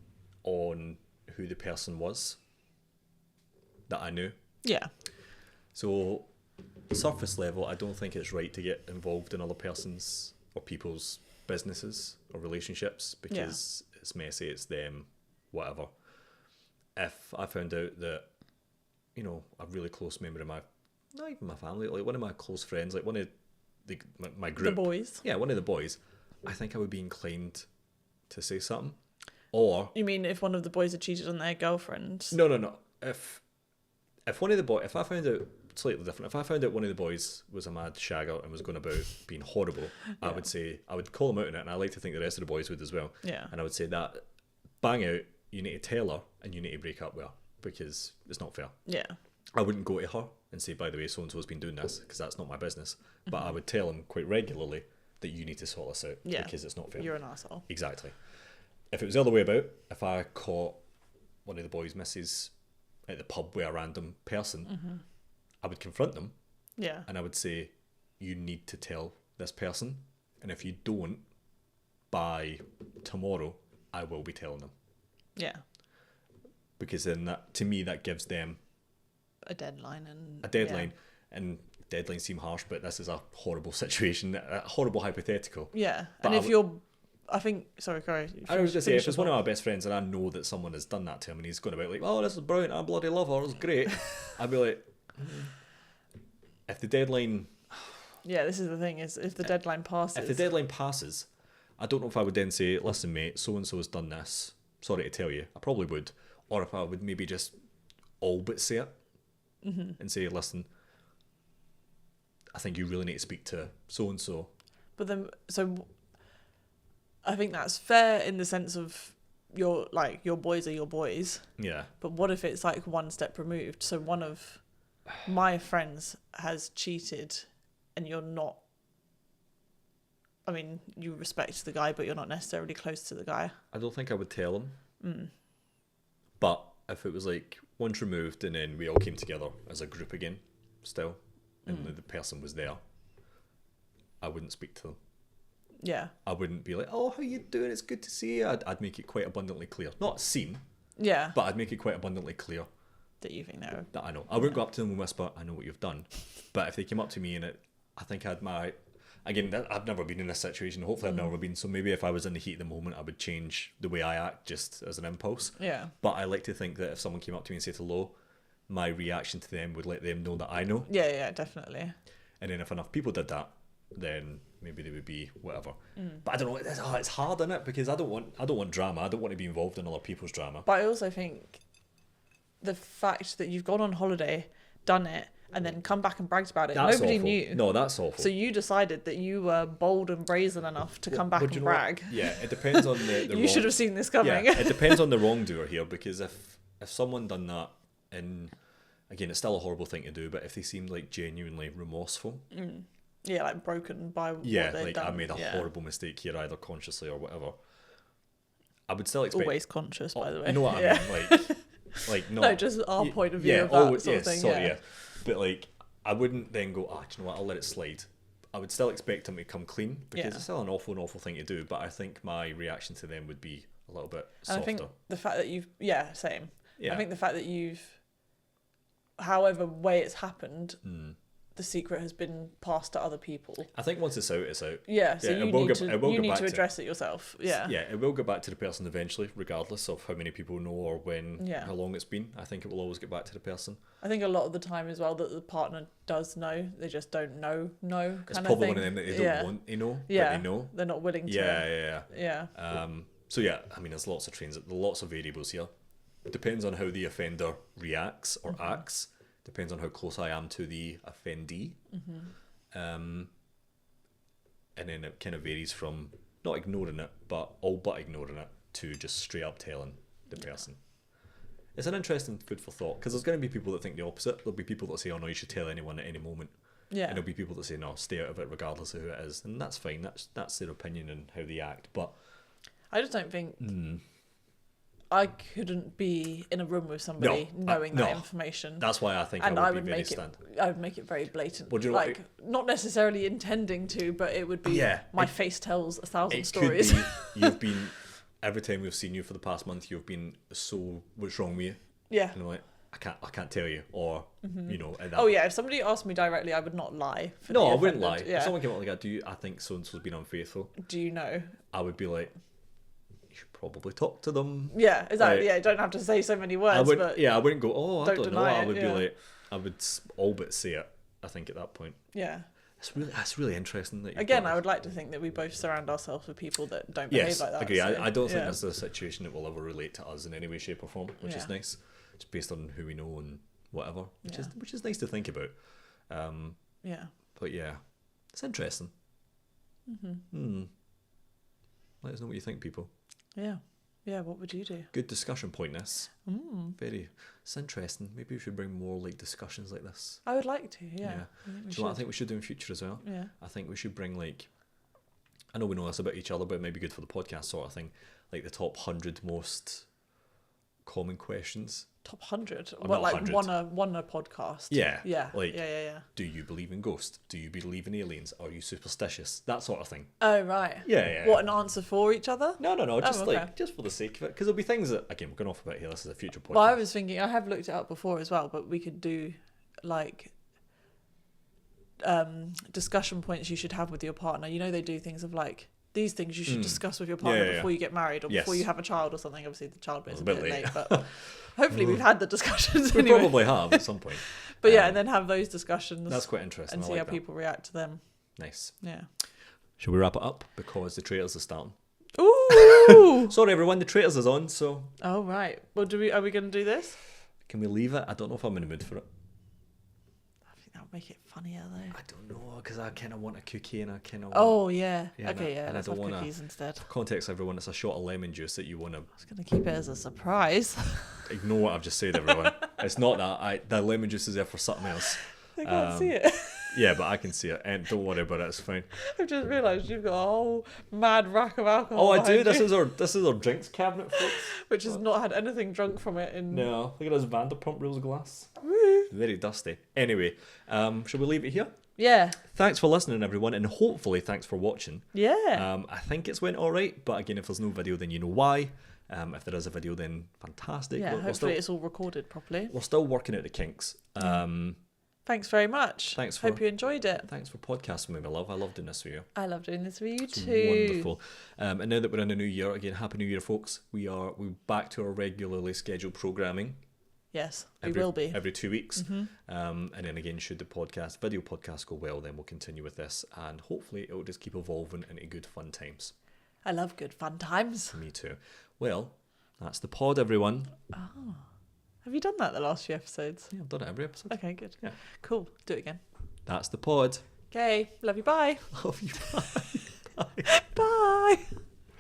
on who the person was that I knew. Yeah. So, surface level, I don't think it's right to get involved in other person's or people's businesses or relationships because it's messy, it's them, whatever. If I found out that a really close member of not even my family, like one of my close friends, like one of my group. The boys. Yeah, one of the boys. I think I would be inclined to say something. Or... You mean if one of the boys had cheated on their girlfriend? No. If one of the boys... If I found out... Slightly different. If I found out one of the boys was a mad shagger and was going about being horrible, I would call him out on it, and I like to think the rest of the boys would as well. Yeah. And I would say that, bang out, you need to tell her and you need to break up with her because it's not fair. Yeah. I wouldn't go to her and say, by the way, so-and-so's been doing this, because that's not my business. But I would tell him quite regularly that you need to sort this out because it's not fair. You're an asshole. Exactly. If it was the other way about, if I caught one of the boys' misses at the pub with a random person, I would confront them. Yeah. And I would say, you need to tell this person. And if you don't, by tomorrow, I will be telling them. Yeah. Because then to me, that gives them a deadline. And deadlines seem harsh, but this is a horrible situation, a horrible hypothetical. Yeah. But and sorry, Corey. I was just saying, if it's one of my best friends and I know that someone has done that to him and he's going about like, oh, this is brilliant, I bloody love her, it's great, I'd be like, if the deadline... Yeah, this is the thing, is if the deadline passes... If the deadline passes, I don't know if I would then say, listen, mate, so-and-so has done this, sorry to tell you. I probably would. Or if I would maybe just all but say it and say, listen, I think you really need to speak to so-and-so. But then, so I think that's fair in the sense of your boys are your boys. Yeah. But what if it's like one step removed? So one of my friends has cheated and you're not... I mean, you respect the guy, but you're not necessarily close to the guy. I don't think I would tell him. But if it was like once removed and then we all came together as a group again, still, and the person was there, I wouldn't speak to them. Yeah. I wouldn't be like, oh, how you doing? It's good to see you. I'd make it quite abundantly clear. Not seem. Yeah. But I'd make it quite abundantly clear. That you think they're... That I know. I wouldn't go up to them and whisper, I know what you've done. But if they came up to me and I think I had my... Again, I've never been in this situation. Hopefully I've never been. So maybe if I was in the heat of the moment, I would change the way I act just as an impulse. Yeah. But I like to think that if someone came up to me and said hello, my reaction to them would let them know that I know. Yeah, definitely. And then if enough people did that, then maybe they would be whatever. But I don't know. It's hard, isn't it? Because I don't want drama. I don't want to be involved in other people's drama. But I also think the fact that you've gone on holiday, done it, and then come back and bragged about it. That's Nobody awful. knew. No, that's awful. So you decided that you were bold and brazen enough to come back and brag. Yeah, it depends on the You should have seen this coming. Yeah, it depends on the wrongdoer here, because if someone done that, and again, it's still a horrible thing to do, but if they seemed like genuinely remorseful. Yeah, like broken by what yeah, they'd like done. I made a horrible mistake here, either consciously or whatever. I would still expect... Always conscious, by the way. You know what I mean? Like not... No, just our point of view of that sort of thing. Sorry, yeah. But like, I wouldn't then go, do you know what, I'll let it slide. I would still expect them to come clean, because it's still an awful thing to do, but I think my reaction to them would be a little bit softer. And I think the fact that you've... Yeah, same. Yeah. I think the fact that you've... However way it's happened... The secret has been passed to other people. I think once it's out, it's out. Yeah, so you need to address it yourself. Yeah. Yeah, it will go back to the person eventually, regardless of how many people know or how long it's been. I think it will always get back to the person. I think a lot of the time as well that the partner does know, they just don't know. It's probably one of them that they don't want to know, but they know. They're not willing to. Yeah. So yeah, I mean, there's lots of variables here. It depends on how the offender reacts or acts. Depends on how close I am to the offendee. And then it kind of varies from not ignoring it, but all but ignoring it, to just straight up telling the person. It's an interesting food for thought, because there's going to be people that think the opposite. There'll be people that say, oh no, you should tell anyone at any moment. Yeah. And there'll be people that say, no, stay out of it regardless of who it is. And that's fine. That's their opinion and how they act. But I just don't think... I couldn't be in a room with somebody knowing that information. That's why I think I would make it very blatant. Well, not necessarily intending to, but it would be my face tells 1,000 stories. Could be, you've been, every time we've seen you for the past month, you've been so, what's wrong with you? Yeah. And I'm like, I can't tell you, or you know. If somebody asked me directly, I would not lie. I wouldn't lie. Yeah. If someone came up like that, I think so and so's been unfaithful. Do you know? I would be like, should probably talk to them. Yeah, exactly. Like, Yeah, you don't have to say so many words. I wouldn't, but yeah, I wouldn't go, oh, I don't don't know. deny I it, would be yeah. like, I would all but say it, I think, at that point. yeah. That's really interesting. That Again, I would like to think that we both surround ourselves with people that don't behave yes, like that. agree. So, I don't think yeah. that's a situation that will ever relate to us in any way, shape, or form, which is Yeah. nice. It's based on who we know and whatever, which Yeah. is nice to think about. Yeah. But yeah, it's interesting. Let us know what you think, people. Yeah. Yeah, what would you do? Good discussion point, this. It's interesting. Maybe we should bring more like discussions like this. I would like to, yeah. Yeah. I think we Do you know should. what I think we should do in future as well? Yeah. I think we should bring like, I know we know this about each other, but it may be good for the podcast sort of thing, like the top 100 most common questions. Top 100? Or What, not like 100. one a podcast? Yeah. Yeah. Like, Yeah. do you believe in ghosts? Do you believe in aliens? Are you superstitious? That sort of thing. Oh, right. Yeah. What, an answer for each other? No, just okay. like, just for the sake of it. Because there'll be things that, again, we're going off about here. This is a future podcast. Well, I was thinking, I have looked it up before as well, but we could do like discussion points you should have with your partner. You know, they do things of like, these things you should discuss with your partner before you get married or before you have a child or something. Obviously, the child bit is a bit late, but hopefully we've had the discussions we anyway. probably have at some point. But yeah, and then have those discussions. That's quite interesting. And I see like how that. people react to them. Nice. Yeah. Shall we wrap it up? Because the trailers are starting. Ooh! Sorry, everyone. The trailers is on, so... Oh, right. Well, are we going to do this? Can we leave it? I don't know if I'm in the mood for it. I think that would make it funnier, though. I don't know, because I kind of want a cookie and I kind of want... Oh, yeah. Yeah, okay, and I let's don't have wanna- cookies instead. Context, everyone, it's a shot of lemon juice that you want to... I was going to keep it as a surprise. Ignore what I've just said, everyone. It's not that. The lemon juice is there for something else. I can't see it. Yeah, but I can see it. And don't worry about it, it's fine. I've just realised you've got a whole mad rack of alcohol. Oh, I do? behind This you, is our drinks cabinet, folks. which has not had anything drunk from it in... No, look at this Vanderpump Rules glass. Woo. Very dusty. Anyway, shall we leave it here? Yeah. Thanks for listening, everyone, and hopefully thanks for watching. Yeah. I think it's went all right, but again, if there's no video, then you know why. If there is a video, then fantastic. Yeah, We're hopefully it's all recorded properly. We're still working out the kinks. Thanks very much. Hope you enjoed it. Thanks for podcasting with me, love. I love doing this with you. I love doing this with you It's too. wonderful. And now that we're in a new year, again, Happy New Year, folks. We're back to our regularly scheduled programming. Yes, we will be. Every 2 weeks. And then again, should the video podcast go well, then we'll continue with this. And hopefully it'll just keep evolving into good fun times. I love good fun times. Me too. Well, that's the pod, everyone. Oh. Have you done that the last few episodes? Yeah, I've done it every episode. Okay, good. Yeah. Cool. Do it again. That's the pod. Okay. Love you. Bye. Love you. Bye. Bye. Bye.